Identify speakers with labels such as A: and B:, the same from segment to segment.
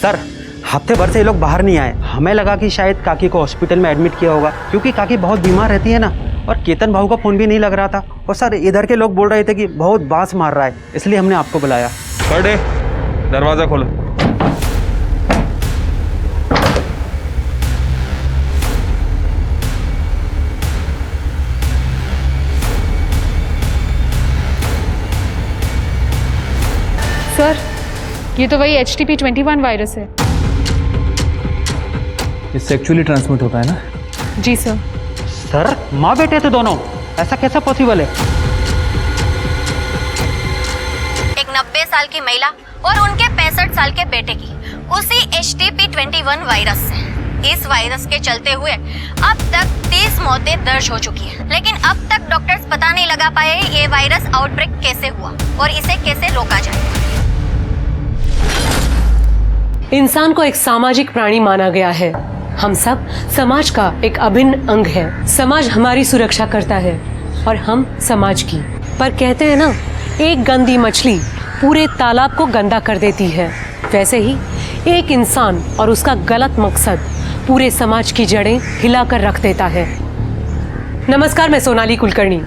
A: Sir हफ्ते भर से ये लोग बाहर नहीं आए। हमें लगा कि शायद काकी को हॉस्पिटल में एडमिट किया होगा, क्योंकि काकी बहुत बीमार रहती है ना। और केतन भाऊ का फ़ोन भी नहीं लग रहा था। और सर इधर के लोग बोल रहे थे कि बहुत बांस मार रहा है, इसलिए हमने आपको बुलाया।
B: बड़े दरवाज़ा खोलो।
C: सर ये तो वही HTP-21 वायरस है।
D: ये सेक्सुअली ट्रांसमिट होता है ना?
C: जी सर।
A: सर माँ बेटे थे दोनों, ऐसा कैसा पॉसिबल है?
E: एक 90 साल की महिला और उनके 65 साल के बेटे की उसी HTP-21 वायरस से। इस वायरस के चलते हुए अब तक 30 मौतें दर्ज हो चुकी हैं, लेकिन अब तक डॉक्टर्स पता नहीं लगा पाए ये वायरस आउटब्रेक कैसे हुआ और इसे कैसे रोका जाए।
F: इंसान को एक सामाजिक प्राणी माना गया है। हम सब समाज का एक अभिन्न अंग है। समाज हमारी सुरक्षा करता है और हम समाज की। पर कहते हैं ना, एक गंदी मछली पूरे तालाब को गंदा कर देती है। वैसे ही एक इंसान और उसका गलत मकसद पूरे समाज की जड़ें हिलाकर रख देता है। नमस्कार, मैं सोनाली कुलकर्णी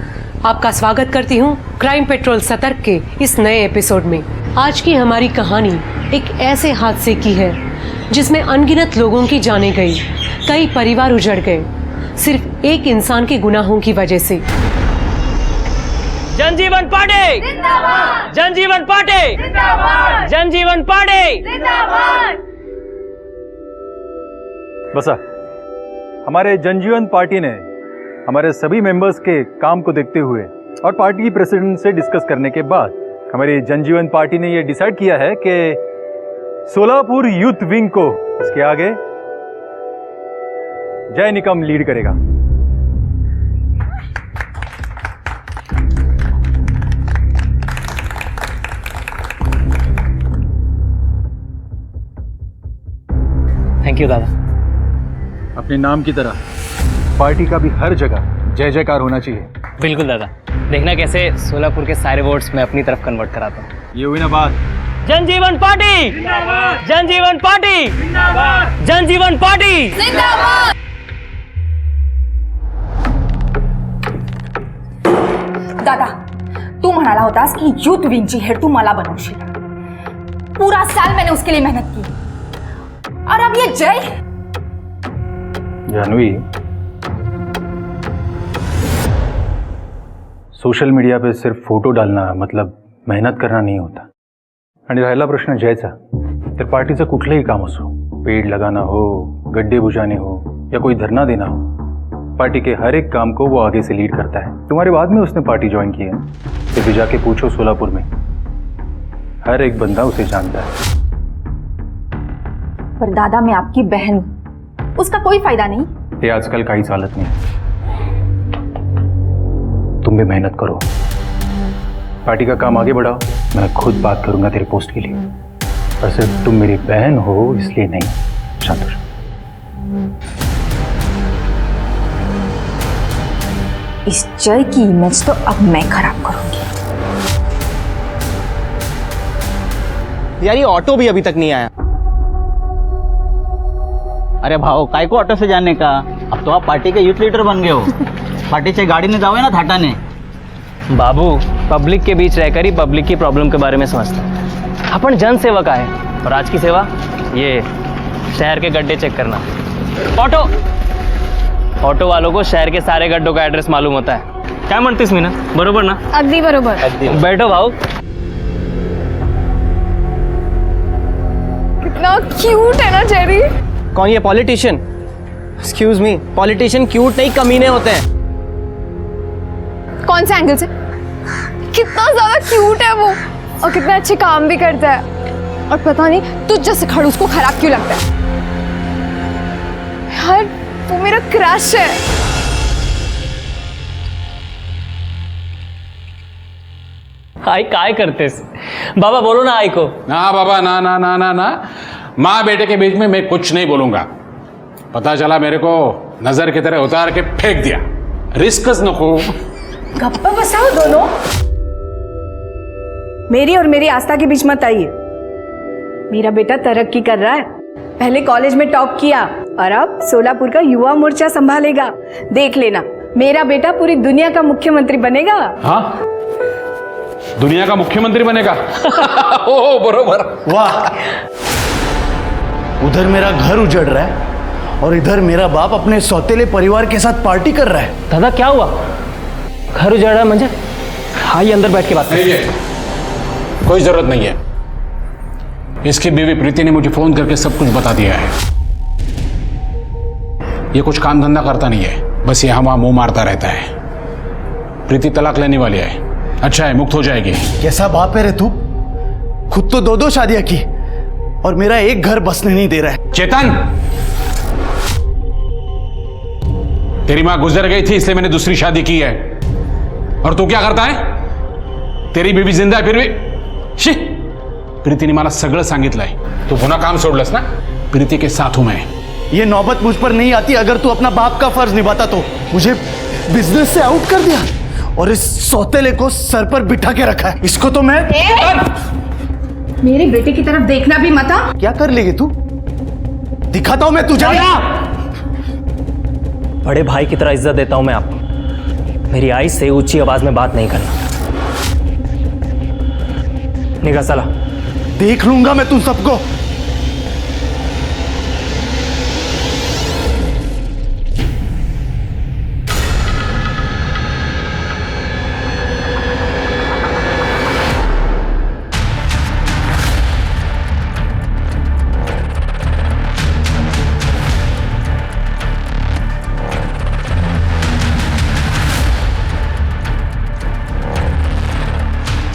F: आपका स्वागत करती हूँ क्राइम पेट्रोल सतर्क के इस नए एपिसोड में। आज की हमारी कहानी एक ऐसे हादसे की है जिसमें अनगिनत लोगों की जानें गई, कई परिवार उजड़ गए, सिर्फ एक इंसान के गुनाहों की वजह से।
G: जनजीवन पार्टी जिंदाबाद! जनजीवन पार्टी जिंदाबाद! जनजीवन पार्टी जिंदाबाद!
H: बसा, हमारे जनजीवन पार्टी ने हमारे सभी मेंबर्स के काम को देखते हुए और पार्टी की प्रेसिडेंट से डिस्कस करने के बाद हमारी जनजीवन पार्टी ने यह डिसाइड किया है कि सोलापुर यूथ विंग को इसके आगे जय निकम लीड करेगा।
G: थैंक यू दादा।
H: अपने नाम की तरह पार्टी का भी हर जगह जय जयकार होना चाहिए।
G: बिल्कुल दादा, देखना कैसे सोलापुर के सारे वोट्स मैं अपनी तरफ कन्वर्ट कराता हूँ।
H: ये हुई ना बात।
G: जनजीवन पार्टी जिंदाबाद! जनजीवन पार्टी जिंदाबाद! जनजीवन पार्टी जिंदाबाद!
I: दादा, तू म्हणाला होतास की यूथ विंगची हेड तू मला बनवशील। पूरा साल मैंने उसके लिए मेहनत की और अब ये जय।
H: जानवी, सोशल मीडिया पे सिर्फ फोटो डालना मतलब मेहनत करना नहीं होता। आणि राहिला प्रश्न जयचा, तर पार्टीचं कुठलंही काम असो, पेड़ लगाना हो, गड्ढे बुझाने हो या कोई धरना देना हो, पार्टी के हर एक काम को वो आगे से लीड करता है। तुम्हारे बाद में उसने पार्टी ज्वाइन की है, तो भी जाके पूछो सोलापुर में, हर एक बंदा उसे जानता है।
I: पर दादा, मैं आपकी बहन हूं, उसका कोई फायदा नहीं।
H: ये आजकल का ही हालत नहीं है। तुम भी मेहनत करो, पार्टी का काम आगे बढ़ाओ। मैं खुद बात करूंगा तेरे पोस्ट के लिए, पर सिर्फ तुम मेरी बहन हो इसलिए नहीं। शांत हो जाओ।
I: इस जय की इमेज तो अब मैं खराब करूंगी।
J: यार ये ऑटो भी अभी तक नहीं आया। अरे भाऊ, काय को ऑटो से जाने का? अब तो आप पार्टी के यूथ लीडर बन गए हो। पार्टी से गाड़ी ने जाओ ना थाटाने।
G: बाबू, पब्लिक के बीच रहकर ही पब्लिक की प्रॉब्लम के बारे में समझता है। अपन जन सेवक आए और आज की सेवा ये शहर के गड्ढे चेक करना। ऑटो वालों को शहर के सारे गड्ढों का एड्रेस मालूम होता है। क्या म्हणतेस मीना, बरोबर ना?
C: अगदी बरोबर।
G: बैठो भाऊ।
C: कितना क्यूट है ना जेरी।
J: कौन ये politician? Excuse me, politician cute नहीं कमीने होते हैं।
C: कौन से एंगल से? कितना ज्यादा क्यूट है वो और कितना अच्छे काम भी करता है। और पता नहीं तुझ जैसे खड़ूस को खराब क्यों लगता है। यार वो मेरा क्रश है।
G: आई काय करतेस? बाबा बोलो ना आई को।
B: ना बाबा, ना ना ना ना ना, माँ बेटे के बीच में मैं कुछ नहीं बोलूंगा। पता चला मेरे को नजर की तरह उतार के फेंक दिया। रिस्कच नको।
I: गप्पा बसाओ दोनों। मेरी और मेरी आस्था के बीच मत आइए।
K: मेरा बेटा तरक्की कर रहा है। पहले कॉलेज में टॉप किया और अब सोलापुर का युवा मोर्चा संभालेगा। देख लेना, मेरा बेटा पूरी दुनिया का मुख्यमंत्री बनेगा।
B: हाँ, दुनिया का मुख्यमंत्री बनेगा। ओ बरोबर।
L: वाह, उधर मेरा घर उजड़ रहा है और इधर मेरा बाप अपने सौतेले परिवार के साथ पार्टी कर रहा है।
G: दादा क्या हुआ? घर उजड़ रहा है मुझे? आइए अंदर बैठ के बात
B: नहीं है, कोई जरूरत नहीं है। इसकी बीवी प्रीति ने मुझे फोन करके सब कुछ बता दिया है। ये कुछ काम धंधा करता नहीं है, बस यहाँ वहां मुंह मारता रहता है। प्रीति तलाक लेने वाली है। अच्छा है, मुक्त हो जाएगी।
L: कैसा बाप है रे तू? खुद तो 2-2 शादियां की और मेरा एक घर बसने नहीं दे रहा है।
B: चेतन, तेरी मां गुजर गई थी इसलिए मैंने दूसरी शादी की है। और तू क्या करता है? तेरी बीवी जिंदा है फिर भी? शी, प्रीतीने मला सगळं सांगितलंय। तू पुन्हा काम सोडलंस ना? प्रीति के साथ हूं मैं।
L: ये नौबत मुझ पर नहीं आती अगर तू अपना बाप का फर्ज निभाता तो। मुझे बिजनेस से आउट कर दिया और इस सौतेले को सर पर बिठा के रखा है। इसको तो मैं
K: मेरे बेटे की तरफ देखना भी मत।
L: क्या कर लेगी तू? दिखाता हूं मैं तुझे।
G: बड़े भाई की तरह इज्जत देता हूं मैं आपको। मेरी आई से ऊंची आवाज में बात नहीं करना। निकाल साला।
L: देख लूंगा मैं तुम सबको।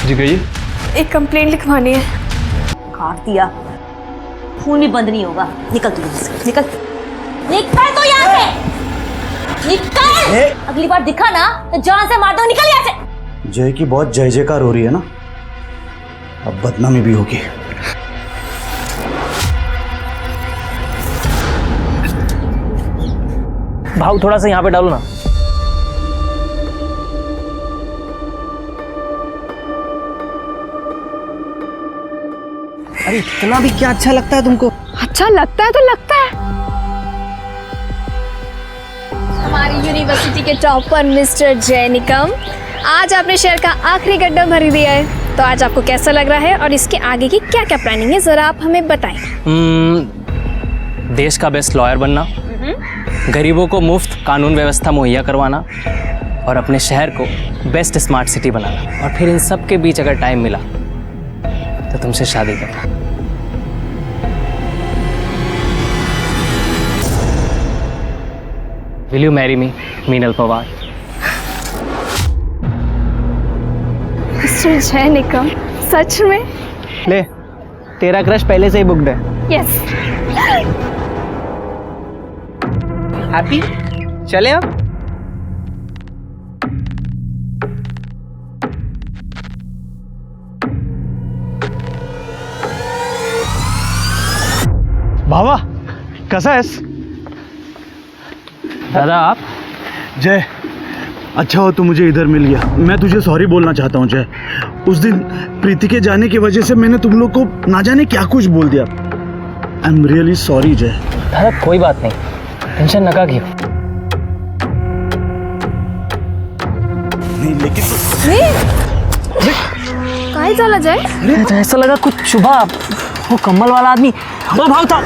D: जी कहिए।
C: एक कंप्लेंट लिखवानी है।
E: काट दिया, खून भी बंद नहीं होगा। निकल तू यहाँ से, निकल निकल तो यहाँ से, निकल। अगली बार दिखा ना तो जान से मार दो। निकल यहाँ से।
L: जय की बहुत जय जयकार हो रही है ना, अब बदनामी भी होगी।
G: भाव थोड़ा सा यहाँ पे डालो ना।
L: अरे इतना भी क्या अच्छा लगता है तुमको?
C: अच्छा लगता है तो लगता है। हमारी यूनिवर्सिटी के टॉपर मिस्टर जय निकम, आज आपने शहर का आखिरी गड्ढा भर दिया है। तो आज आपको कैसा लग रहा है और इसके आगे की क्या क्या प्लानिंग है, जरा आप हमें बताएं।
G: देश का बेस्ट लॉयर बनना, गरीबों को मुफ्त कानून व्यवस्था मुहैया करवाना और अपने शहर को बेस्ट स्मार्ट सिटी बनाना। और फिर इन सब के बीच अगर टाइम मिला तो तुमसे शादी करना। Will you marry me, Meenal Pawar?
C: Mister जय निकम, सच में?
G: ले, तेरा क्रश पहले से ही बुक्ड है।
C: यस।
G: हैप्पी? चले अब।
L: भावा, कसा आहेस?
G: दादा आप?
L: जय, अच्छा हो तू मुझे इधर मिल गया। मैं तुझे सॉरी बोलना चाहता हूँ जय। उस दिन प्रीति के जाने की वजह से मैंने तुम लोग को ना जाने क्या कुछ बोल दिया। आई एम रियली सॉरी जय।
G: दादा कोई बात नहीं, टेंशन न कीजिए।
L: नहीं लेकिन
C: काय झालं जय?
G: तो ऐसा लगा कुछ चुभा। वो कम्बल वाला आदमी वो भाव था।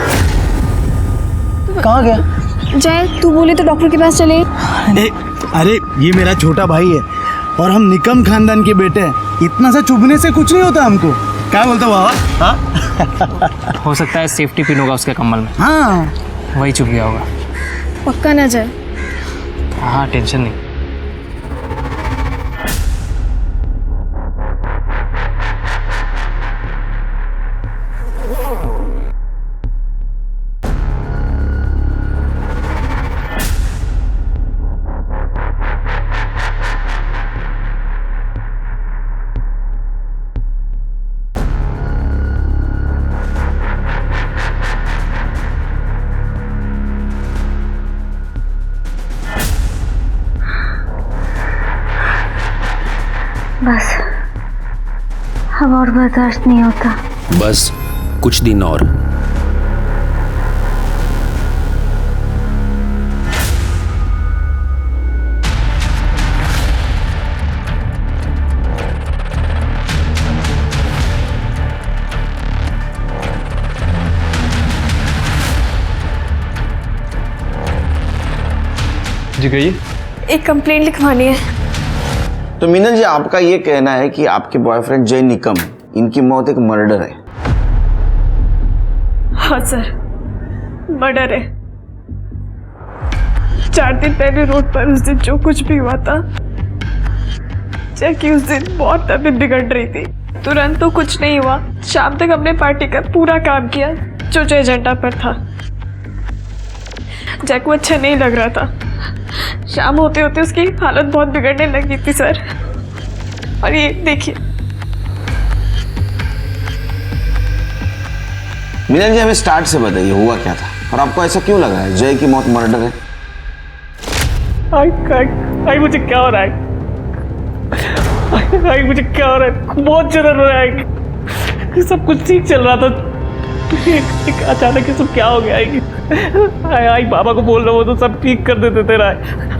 G: कहाँ गया?
C: जय, तू बोले तो डॉक्टर के पास चले।
L: अरे ये मेरा छोटा भाई है और हम निकम खानदान के बेटे हैं। इतना सा चुभने से कुछ नहीं होता हमको। क्या बोलते हो बाबा? हाँ?
G: हो सकता है सेफ्टी पिन होगा उसके कम्बल में।
L: हाँ,
G: वही चुभ गया होगा।
C: पक्का ना जय?
G: हाँ, टेंशन नहीं।
E: बस अब और बर्दाश्त नहीं होता।
B: बस
M: कुछ दिन और।
D: जी कहिए।
C: एक कंप्लेंट लिखवानी है।
N: तो मीनल जी, आपका ये कहना है कि आपके बॉयफ्रेंड जय निकम, इनकी मौत एक मर्डर है?
C: हाँ सर, मर्डर है। 4 दिन पहले रोड पर उस दिन जो कुछ भी हुआ था, जैकी उस दिन बहुत तबीयत बिगड़ रही थी। तुरंत तो कुछ नहीं हुआ, शाम तक हमने पार्टी का पूरा काम किया जो एजेंडा पर था। जैक को अच्छा नहीं लग रहा था। शाम होते होते उसकी हालत बहुत बिगड़ने लगी थी सर। और ये देखिए।
N: मीनल जी, हमें स्टार्ट से बताइए हुआ क्या था और आपको ऐसा क्यों लगा है जय की मौत मर्डर है?
O: आई मुझे क्या हो रहा है? आई मुझे क्या हो रहा है? बहुत जलन हो रहा है। सब कुछ ठीक चल रहा था, एक अचानक ये सब क्या हो गया? आई बाबा को बोल रहा हूँ तो सब ठीक कर देते तेरा।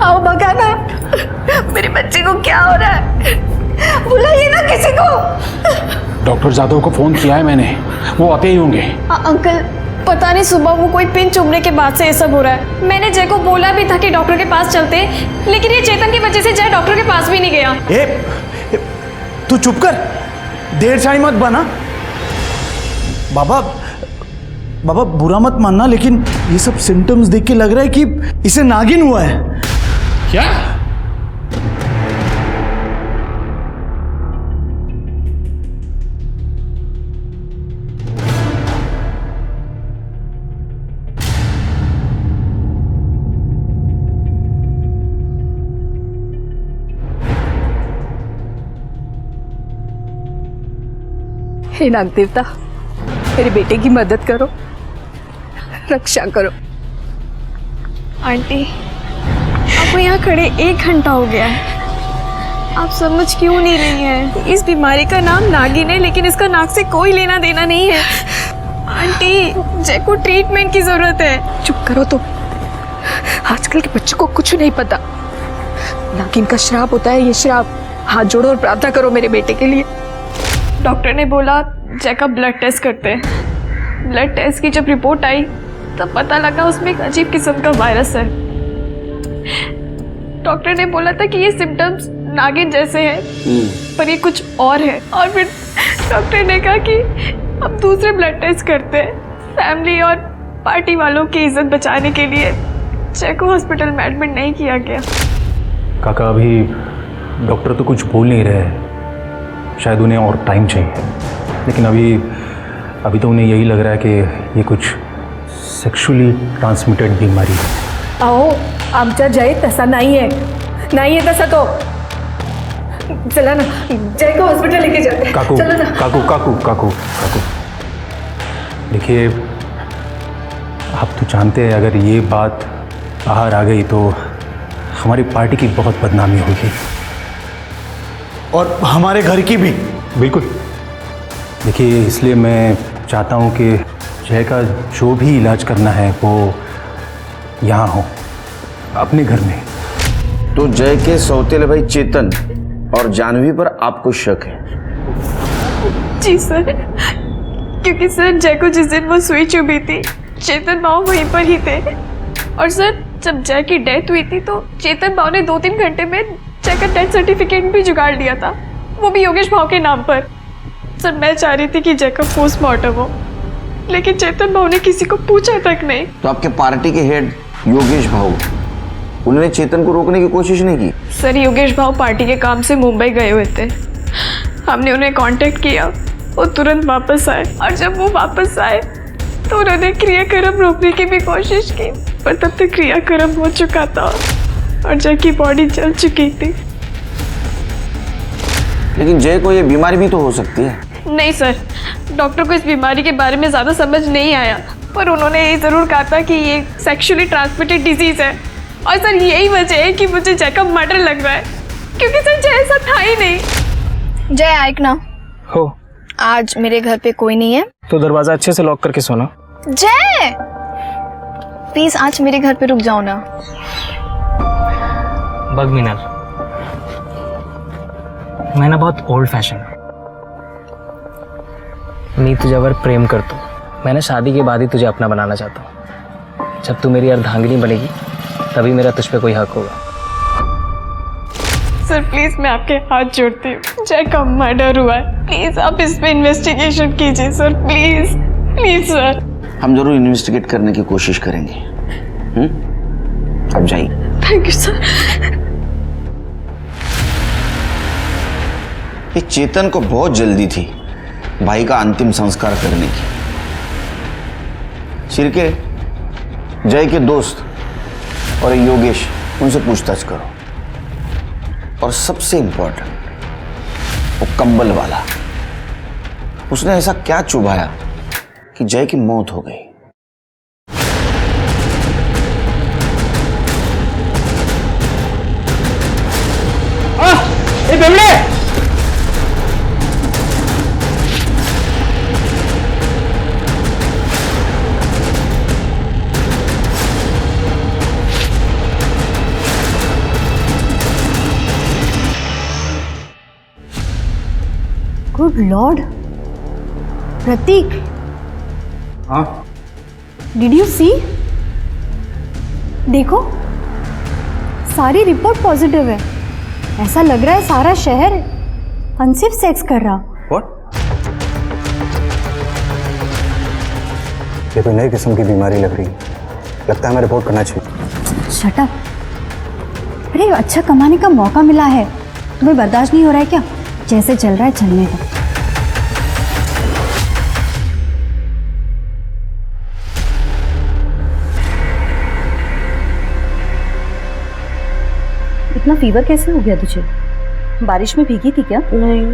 K: आओ भगाना, मेरे बच्चे को क्या हो रहा है? बुलाइए ना किसी को।
B: डॉक्टर जादव को फोन किया है मैंने, वो आते ही होंगे।
C: अंकल, पता नहीं सुबह वो कोई पिन चुभने के बाद से ये सब हो रहा है। मैंने जय को बोला भी था कि डॉक्टर के पास चलते, लेकिन ये चेतन की वजह से जय डॉक्टर के पास भी नहीं गया।
L: तू चुप कर, देर शाही मत बना। बाबा बुरा मत मानना, लेकिन ये सब सिम्टम्स देख के लग रहा है कि इसे नागिन हुआ है।
B: क्या?
K: हे नाग देवता, मेरे बेटे की मदद करो, रक्षा करो।
C: आंटी, आपको यहाँ खड़े 1 घंटा हो गया है, आप समझ क्यों नहीं रही हैं? इस बीमारी का नाम नागिन है, लेकिन इसका नाक से कोई लेना देना नहीं है। आंटी, जय को ट्रीटमेंट की जरूरत है।
K: चुप करो तो, आजकल के बच्चों को कुछ नहीं पता। नागिन का श्राप होता है ये श्राप। हाथ जोड़ो और प्रार्थना करो मेरे बेटे के लिए।
C: डॉक्टर ने बोला जय का ब्लड टेस्ट करते हैं। ब्लड टेस्ट की जब रिपोर्ट आई तब पता लगा उसमें एक अजीब किस्म का वायरस है। डॉक्टर ने बोला था कि ये सिम्टम्स नागिन जैसे हैं, पर ये कुछ और है। और फिर डॉक्टर ने कहा कि अब दूसरे ब्लड टेस्ट करते हैं। फैमिली और पार्टी वालों की इज्जत बचाने के लिए जय को हॉस्पिटल में एडमिट नहीं किया गया।
H: काका, अभी डॉक्टर तो कुछ बोल नहीं रहे, शायद उन्हें और टाइम चाहिए। लेकिन अभी तो उन्हें यही लग रहा है कि ये कुछ सेक्सुअली ट्रांसमिटेड बीमारी है।
K: अहो, आमचा जय तसा नाही आहे तसा तो। चला ना, जय को हॉस्पिटल लेके जाते हैं।
H: काकू,
K: चलो ना।
H: काकू, देखिए, आप तो जानते हैं अगर ये बात बाहर आ गई तो हमारी पार्टी की बहुत बदनामी होगी
L: और हमारे घर की भी।
H: बिल्कुल। देखिए, इसलिए मैं चाहता हूँ कि जय का जो भी इलाज करना है वो यहाँ हो, अपने घर में।
N: तो जय के सौतेले भाई चेतन और जानवी पर आपको शक है?
C: जी सर, क्योंकि सर जय को जिस दिन वो सुई चुभी थी चेतन भाव वहीं पर ही थे। और सर जब जय की डेथ हुई थी तो चेतन भाव ने 2-3 घंटे में जय का डेथ सर्टिफिकेट भी जुगाड़ लिया था, वो भी योगेश भाव के नाम पर। सर मैं चाह रही थी कि जय का पोस्टमार्टम हो, लेकिन चेतन भाव ने किसी को पूछा तक नहीं।
N: तो आपके पार्टी के हेड योगेश भाव, उन्होंने चेतन को रोकने की कोशिश नहीं की?
C: सर योगेश भाव पार्टी के काम से मुंबई गए हुए थे, हमने उन्हें कांटेक्ट किया, वो तुरंत वापस आए। और जब वो वापस आए तो उन्होंने क्रियाक्रम रोकने की भी कोशिश की, पर तब तक क्रियाक्रम हो चुका था और जय की बॉडी जल चुकी थी।
N: लेकिन जय को ये बीमारी भी तो हो सकती है।
C: नहीं सर, डॉक्टर को इस बीमारी के बारे में ज़्यादा समझ नहीं आया, पर उन्होंने ये ज़रूर कहा था कि ये सेक्सुअली ट्रांसमिटेड डिजीज़ है। और सर यही वजह है कि मुझे जय का मर्डर लग रहा है, क्योंकि सर जय ऐसा था ही नहीं। जय ऐक ना,
D: हो
C: आज मेरे घर पे कोई नहीं है।
G: तो दरवाजा अच्छे से लॉक करके सोना।
C: जय प्लीज आज मेरे घर पे रुक जाओ ना।
G: बघ मीनल, मैं ना बहुत ओल्ड फैशन मी तुझ्यावर प्रेम करतो। मैं ना शादी के बाद ही तुझे अपना बनाना चाहता हूँ। जब तू मेरी अर्धांगिनी बनेगी तभी मेरा तुझ पे कोई हक होगा।
C: सर प्लीज मैं आपके हाथ जोड़ती हूँ, जय का मर्डर हुआ है, प्लीज आप इस पे इन्वेस्टिगेशन कीजिए सर, प्लीज प्लीज सर।
N: हम जरूर इन्वेस्टिगेट करने की कोशिश करेंगे। अब जाइए।
C: Thank you sir.
N: ये चेतन को बहुत जल्दी थी भाई का अंतिम संस्कार करने की। शिर्के, जय के दोस्त और योगेश, उनसे पूछताछ करो। और सबसे इंपॉर्टेंट वो कंबल वाला, उसने ऐसा क्या चुभाया कि जय की मौत हो गई।
K: गुड लॉर्ड, प्रतीक,
H: हाँ
K: डिड यू सी? देखो सारी रिपोर्ट पॉजिटिव है। ऐसा लग रहा है सारा शहर अनसेफ सेक्स कर रहा।
H: व्हाट? ये कोई नई किस्म की बीमारी लग रही है। लगता है हमें रिपोर्ट करना चाहिए।
K: Shut up. अरे अच्छा कमाने का मौका मिला है, तुम्हें बर्दाश्त नहीं हो रहा है क्या? जैसे चल रहा है चलने दो। इतना फीवर कैसे हो गया तुझे? बारिश में भीगी थी क्या?
C: नहीं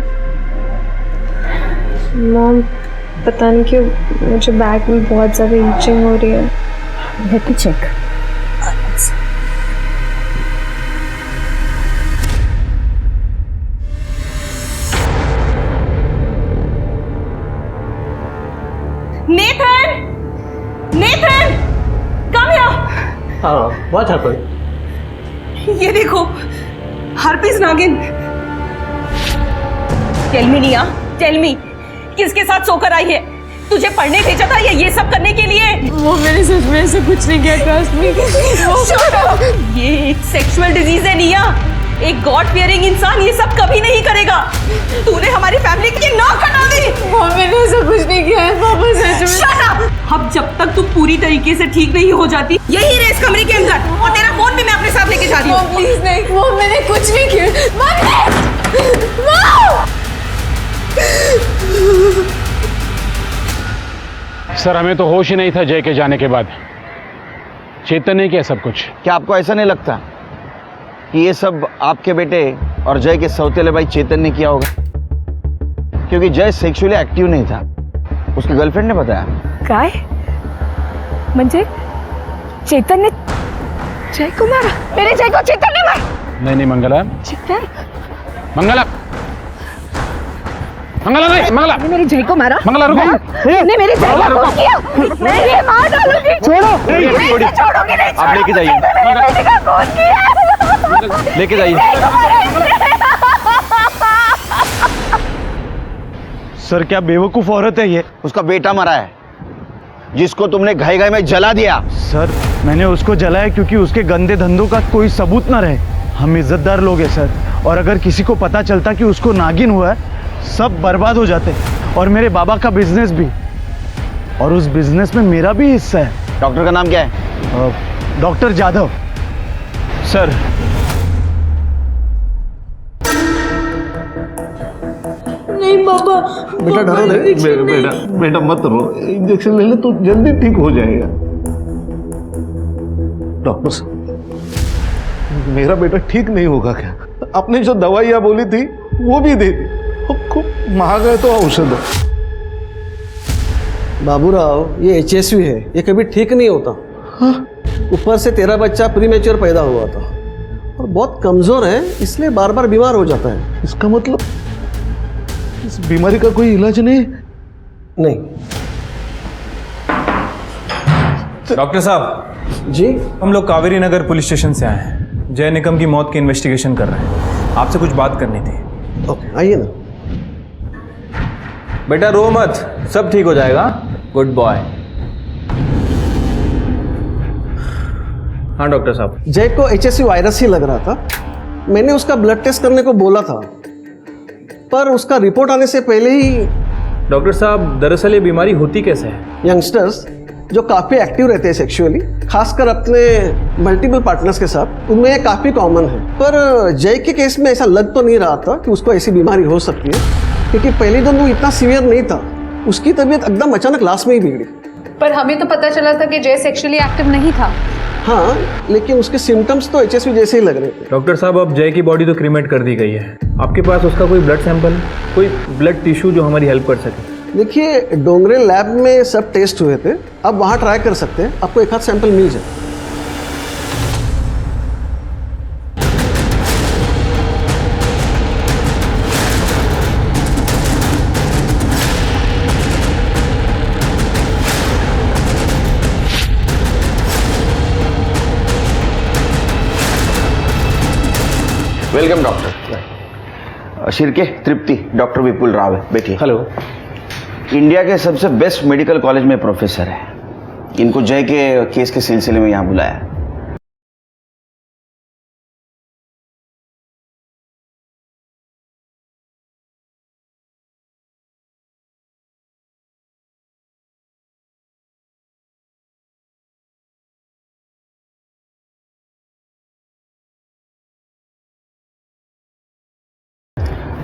C: मॉम, पता नहीं क्यों मुझे बैक में बहुत ज़्यादा ईचिंग हो रही है।
K: Let me check.
I: Nathan! Nathan! Come here!
O: What happened?
I: ये देखो, हर्पिस नागिन। टेल मी निया, टेल मी, किसके साथ सोकर आई है? तुझे पढ़ने भेजा था या ये सब करने के लिए?
C: वो मैंने सच में ऐसे कुछ नहीं किया, ट्रस्ट मी।
I: ये एक सेक्सुअल डिजीज है निया। एक गॉड फियरिंग इंसान ये सब कभी नहीं करेगा। तूने हमारी फैमिली की नाक कटा दी।
C: वो मैंने ऐसा कुछ नहीं किया है पापा, सच में।
I: Shut up! अब जब तक तू पूरी तरीके से ठीक नहीं हो जाती, यही रहे इस कमरे के अंदर, और तेरा फोन भी मैं अपने साथ लेके जा रही हूँ।
C: प्लीज नहीं, वो मैंने कुछ नहीं किया।
B: सर हमें तो होश ही नहीं था जय के जाने के बाद। चेतन ने किया सब कुछ।
N: क्या आपको ऐसा नहीं लगता कि ये सब आपके बेटे और जय के सौतेले भाई चेतन ने किया होगा? क्योंकि जय सेक्सुअली एक्टिव नहीं था, उसकी गर्लफ्रेंड ने बताया।
K: काय? म्हणजे चेतन ने जय को मारा? मेरे जय को चेतन ने मारा?
B: नहीं मंगला।
K: चेतन?
B: मंगला, मंगला नहीं, मंगला।
K: मेरे जय को मारा?
B: मंगला रुको।
K: ने मेरे जय को खून किया। मैं ये मार डालूंगी। छोड़ो। छोड़ोगे नहीं।
N: आप लेके जाइए, लेके जाइए।
L: सर क्या बेवकूफ औरत है ये?
N: उसका बेटा मरा है जिसको तुमने घाई घाई में जला दिया।
L: सर मैंने उसको जलाया क्योंकि उसके गंदे धंधों का कोई सबूत ना रहे। हम इज्जतदार लोग हैं सर, और अगर किसी को पता चलता कि उसको नागिन हुआ है, सब बर्बाद हो जाते, और मेरे बाबा का बिजनेस भी, और उस बिजनेस में मेरा भी हिस्सा है।
N: डॉक्टर का नाम क्या है?
L: डॉक्टर जाधव। सर
C: नहीं पापा,
O: बेटा डरो नहीं, बेटा बेटा मत रो, इंजेक्शन ले ले तो जल्दी ठीक हो जाएगा। डॉक्टर साहब, मेरा बेटा ठीक नहीं होगा क्या? आपने जो दवाइयाँ बोली थी वो भी दे दी, खूब महंगा है तो औषध है।
M: बाबूराव, ये HSV है, ये कभी ठीक नहीं होता। ऊपर से तेरा बच्चा प्रीमेच्योर पैदा हुआ था और बहुत कमजोर है, इसलिए बार बार बीमार हो जाता है।
O: इसका मतलब
L: इस बीमारी का कोई इलाज नहीं?
M: नहीं।
D: डॉक्टर साहब
M: जी,
D: हम लोग कावेरी नगर पुलिस स्टेशन से आए हैं। जय निकम की मौत की इन्वेस्टिगेशन कर रहे हैं। आपसे कुछ बात करनी थी।
M: ओके, आइए ना।
D: बेटा रो मत, सब ठीक हो जाएगा। Good boy. हाँ डॉक्टर साहब।
M: जय को HSV वायरस ही लग रहा था। मैंने उसका ब्लड टेस्ट करने को बोला था, पर उसका रिपोर्ट आने से पहले ही।
D: डॉक्टर साहब, दरअसल ये बीमारी होती कैसे है?
M: यंगस्टर्स जो काफ़ी एक्टिव रहते हैं सेक्सुअली, खासकर अपने मल्टीपल पार्टनर्स के साथ, उनमें ये काफ़ी कॉमन है। पर जय के केस में ऐसा लग तो नहीं रहा था कि उसको ऐसी बीमारी हो सकती है, क्योंकि पहले दिन वो इतना सीवियर नहीं था। उसकी तबीयत एकदम अचानक लास्ट में ही बिगड़ी।
K: पर हमें तो पता चला था कि जय सेक्सुअली एक्टिव नहीं था।
M: हाँ, लेकिन उसके सिम्टम्स तो HSV जैसे ही लग रहे थे।
D: डॉक्टर साहब, अब जय की बॉडी तो क्रीमेट कर दी गई है। आपके पास उसका कोई ब्लड सैंपल, कोई ब्लड टिश्यू जो हमारी हेल्प कर सके?
M: देखिए, डोंगरे लैब में सब टेस्ट हुए थे, अब वहाँ ट्राई कर सकते हैं। आपको एक आध सैंपल मिल जाए।
N: Welcome doctor. Shirke, Tripti, doctor Vipul Rao है, बैठिए।
G: हेलो।
N: इंडिया के सबसे बेस्ट मेडिकल कॉलेज में प्रोफेसर है। इनको जय के केस के सिलसिले में यहाँ बुलाया है।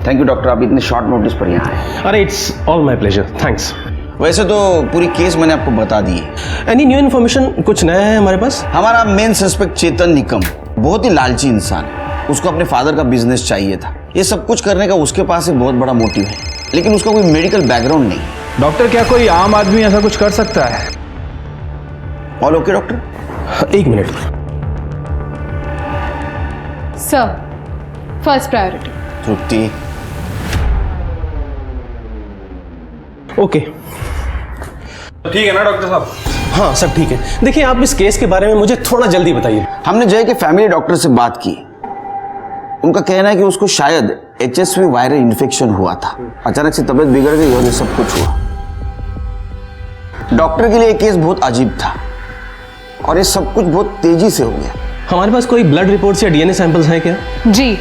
N: थैंक यू डॉक्टर, आप इतने शॉर्ट नोटिस पर यहाँ आए।
P: अरे it's all my pleasure, thanks.
N: वैसे तो पूरी केस मैंने आपको बता दी है।
P: एनी न्यू इन्फॉर्मेशन, कुछ नया है हमारे पास?
N: हमारा मेन सस्पेक्ट चेतन निकम बहुत ही लालची इंसान है। उसको अपने फादर का बिजनेस चाहिए था। ये सब कुछ करने का उसके पास एक बहुत बड़ा मोटिव है, लेकिन उसका कोई मेडिकल बैकग्राउंड नहीं।
D: डॉक्टर, क्या कोई आम आदमी ऐसा कुछ कर सकता है?
N: All okay doctor?
P: एक मिनट
K: सर, फर्स्ट प्रायोरिटी।
N: तृप्ति,
P: ओके।
D: ठीक है ना डॉक्टर साहब?
P: हाँ सब ठीक है। देखिए, आप इस केस के बारे में मुझे थोड़ा जल्दी बताइए।
N: हमने जय के फैमिली डॉक्टर से बात की। उनका कहना है कि उसको शायद HSV वायरल इन्फेक्शन हुआ था। अचानक से तबीयत बिगड़ गई और ये सब कुछ हुआ। डॉक्टर के लिए केस बहुत अजीब था और ये सब कुछ बहुत तेजी से हो गया।
P: हमारे पास कोई ब्लड रिपोर्ट्स या DNA सैंपल्स हैं क्या?
K: जी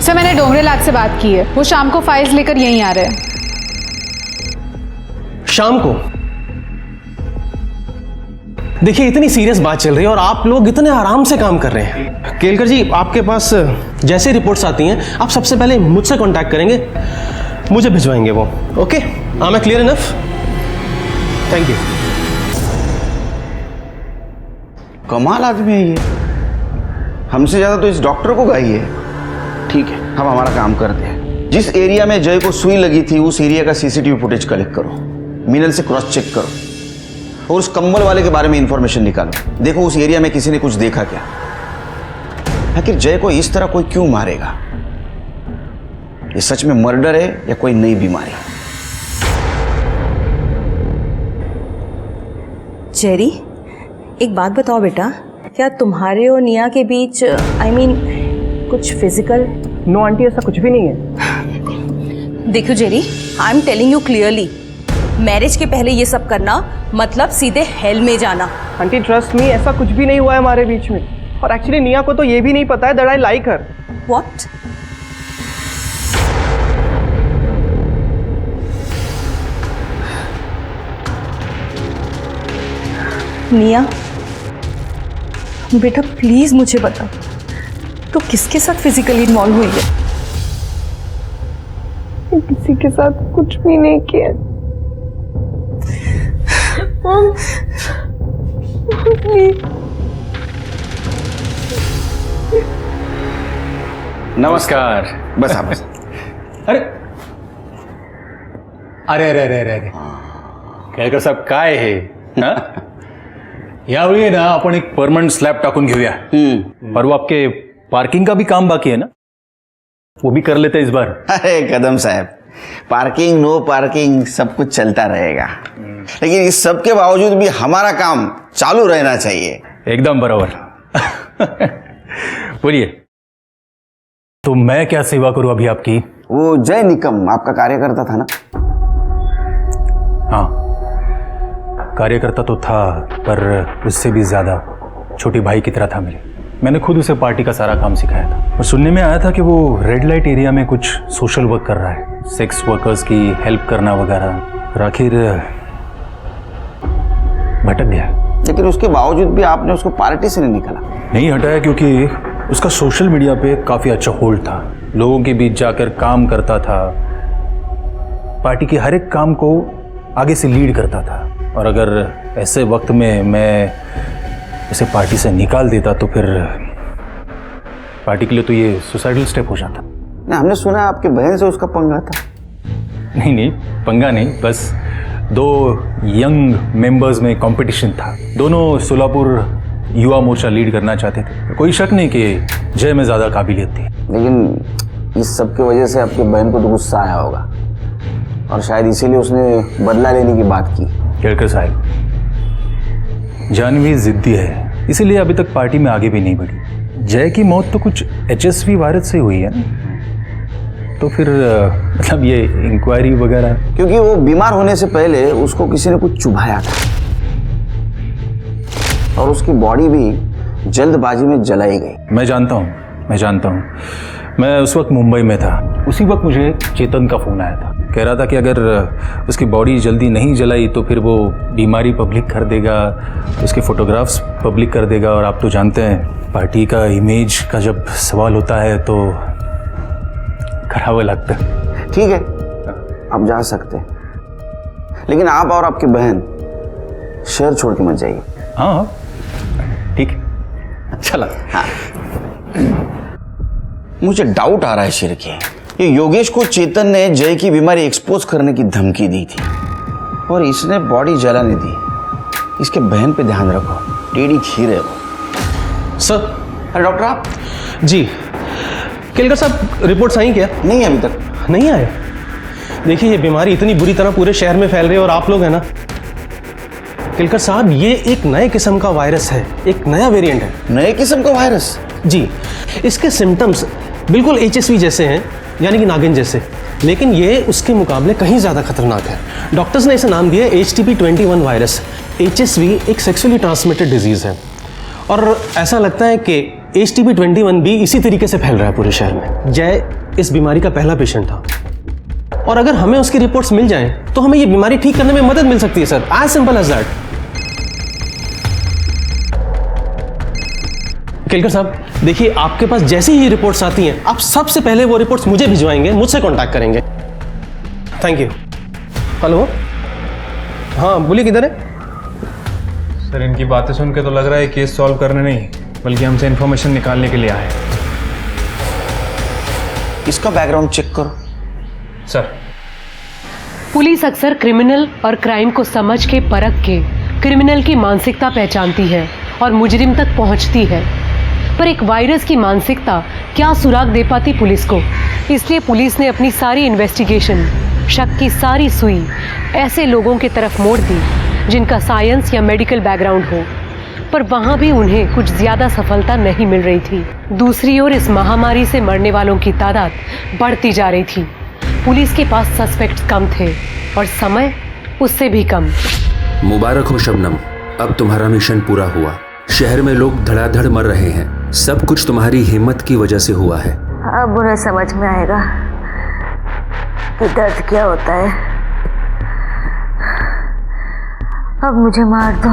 K: सर, मैंने डोंगरे लैब से बात की है। वो शाम को फाइल्स लेकर यहीं आ रहे हैं।
P: शाम को? देखिए, इतनी सीरियस बात चल रही है और आप लोग इतने आराम से काम कर रहे हैं। केलकर जी, आपके पास जैसे रिपोर्ट्स आती हैं, आप सबसे पहले मुझसे कांटेक्ट करेंगे, मुझे भिजवाएंगे वो। Okay, I M clear enough? Thank you.
N: कमाल आदमी है ये, हमसे ज्यादा तो इस डॉक्टर को गाई है। ठीक है, हम हमारा काम करते हैं। जिस एरिया में जय को सुई लगी थी, उस एरिया का CCTV फुटेज कलेक्ट करो, मिनल से क्रॉस चेक करो और उस कंबल वाले के बारे में इंफॉर्मेशन निकालो। देखो उस एरिया में किसी ने कुछ देखा क्या। आखिर जय को इस तरह कोई क्यों मारेगा? ये सच में मर्डर है या कोई नई बीमारी?
Q: जेरी, एक बात बताओ बेटा, क्या तुम्हारे और निया के बीच कुछ फिजिकल?
R: नो आंटी, ऐसा कुछ भी नहीं है।
Q: देखो Jerry, I am telling you clearly, marriage के पहले ये सब करना मतलब सीधे हेल में जाना।
R: आंटी ट्रस्ट मी, ऐसा कुछ भी नहीं हुआ है हमारे बीच में। और एक्चुअली निया को तो ये भी नहीं पता है that I like her.
Q: What? निया बेटा, प्लीज मुझे बता, तो किसके साथ फिजिकली इन्वॉल्व हुई है?
R: किसी के साथ कुछ भी नहीं किया।
N: नमस्कार। बस आप बस।
H: अरे अरे अरे अरे अरे केळकर साहेब, काय हे? यावेळी ना आपण एक परमनंट स्लॅब टाकून घेऊया। और वो आपके पार्किंग का भी काम बाकी है ना, वो भी कर लेते इस बार।
N: अरे कदम साहब, पार्किंग नो पार्किंग सब कुछ चलता रहेगा, लेकिन इस सब के बावजूद भी हमारा काम चालू रहना चाहिए।
H: एकदम बराबर। बोलिए, तो मैं क्या सेवा करूं अभी आपकी?
N: वो जय निकम आपका कार्यकर्ता था ना?
H: हाँ, कार्यकर्ता तो था, पर उससे भी ज्यादा छोटी भाई की तरह था मेरे। मैंने खुद उसे पार्टी का सारा काम सिखाया था। और सुनने में आया था कि वो रेड लाइट एरिया में कुछ सोशल वर्क कर रहा है, सेक्स वर्कर्स की हेल्प करना वगैरह। और आखिर भटक गया।
N: लेकिन उसके बावजूद भी आपने उसको पार्टी से नहीं निकाला?
H: नहीं हटाया, क्योंकि उसका सोशल मीडिया पे काफ़ी अच्छा होल्ड था, लोगों के बीच जाकर काम करता था, पार्टी के हर एक काम को आगे से लीड करता था। और अगर ऐसे वक्त में मैं उसे पार्टी से निकाल देता तो फिर पार्टी के लिए तो ये सुसाइडल स्टेप हो जाता।
N: ना, हमने सुना आपके बहन से उसका पंगा था।
H: नहीं, पंगा नहीं, बस 2 यंग मेंबर्स में कंपटीशन था। दोनों सोलापुर युवा मोर्चा लीड करना चाहते थे। कोई शक नहीं कि जय में ज़्यादा काबिलियत थी।
N: लेकिन इस सब की वजह से आपकी बहन को तो गुस्सा आया होगा, और शायद इसीलिए उसने बदला लेने की बात की।
H: केलकर साहब, जानवी जिद्दी है, इसीलिए अभी तक पार्टी में आगे भी नहीं बढ़ी। जय की मौत तो कुछ HSV वायरस से हुई है ना, तो फिर मतलब ये इंक्वायरी वगैरह।
N: क्योंकि वो बीमार होने से पहले उसको किसी ने कुछ चुभाया था, और उसकी बॉडी भी जल्दबाजी में जलाई गई।
H: मैं जानता हूँ। मैं उस वक्त मुंबई में था। उसी वक्त मुझे चेतन का फ़ोन आया था, कह रहा था कि अगर उसकी बॉडी जल्दी नहीं जलाई तो फिर वो बीमारी पब्लिक कर देगा, उसके फोटोग्राफ्स पब्लिक कर देगा। और आप तो जानते हैं, पार्टी का इमेज का जब सवाल होता है तो खराब लगता है।
N: ठीक है, आप जा सकते हैं, लेकिन आप और आपकी बहन शहर छोड़ के मत जाइए।
H: हाँ, ठीक है, अच्छा लगा।
N: हाँ, मुझे डाउट आ रहा है शेर के, ये योगेश को चेतन ने जय की बीमारी एक्सपोज करने की धमकी दी थी, और इसने बॉडी जलाने दी। इसके बहन पे ध्यान रखो, टेढ़ी खीर है वो।
P: सर।
N: अरे डॉक्टर आप?
P: जी केलकर साहब, रिपोर्ट्स आई क्या?
N: नहीं, अभी तक
P: नहीं आए। देखिए, ये बीमारी इतनी बुरी तरह पूरे शहर में फैल रही है, और आप लोग हैं ना केलकर साहब, ये एक नए किस्म का वायरस है, एक नया वेरिएंट है।
N: नए किस्म का वायरस?
P: जी, इसके सिम्टम्स बिल्कुल HSV जैसे हैं, यानी कि नागिन जैसे, लेकिन ये उसके मुकाबले कहीं ज़्यादा खतरनाक है। डॉक्टर्स ने इसे नाम दिया HTP-21 वायरस। HSV एक सेक्सुअली ट्रांसमिटेड डिजीज़ है, और ऐसा लगता है कि HTP-21 भी इसी तरीके से फैल रहा है पूरे शहर में। जय इस बीमारी का पहला पेशेंट था, और अगर हमें उसकी रिपोर्ट्स मिल जाएं तो हमें ये बीमारी ठीक करने में मदद मिल सकती है sir, as simple as that. Kelkar साहब, देखिए, आपके पास जैसी ही रिपोर्ट्स आती हैं, आप सबसे पहले वो रिपोर्ट्स मुझे भिजवाएंगे, मुझसे कांटेक्ट करेंगे। Thank you. हेलो, हाँ बोलिए, किधर है?
D: सर, इनकी बातें सुन के तो लग रहा है केस सॉल्व करने नहीं, बल्कि हमसे इन्फॉर्मेशन निकालने के लिए आए।
N: इसका बैकग्राउंड चेक करो।
D: सर।
F: पुलिस अक्सर क्रिमिनल और क्राइम को समझ के, परख के क्रिमिनल की मानसिकता पहचानती है और मुजरिम तक पहुंचती है, पर एक वायरस की मानसिकता क्या सुराग दे पाती पुलिस को। इसलिए पुलिस ने अपनी सारी इन्वेस्टिगेशन, शक की सारी सुई ऐसे लोगों की तरफ मोड़ दी जिनका साइंस या मेडिकल बैकग्राउंड हो, पर वहाँ भी उन्हें कुछ ज़्यादा सफलता नहीं मिल रही थी। दूसरी ओर इस महामारी से मरने वालों की तादाद बढ़ती जा रही थी। पुलिस के पास सस्पेक्ट्स कम थे और समय उससे भी कम।
S: मुबारक हो शबनम, अब तुम्हारा मिशन पूरा हुआ। शहर में लोग धड़ाधड़ मर रहे हैं, सब कुछ तुम्हारी हिम्मत की वजह से हुआ है।
T: अब उन्हें समझ में आएगा कि दर्द क्या होता है। अब मुझे मार दो,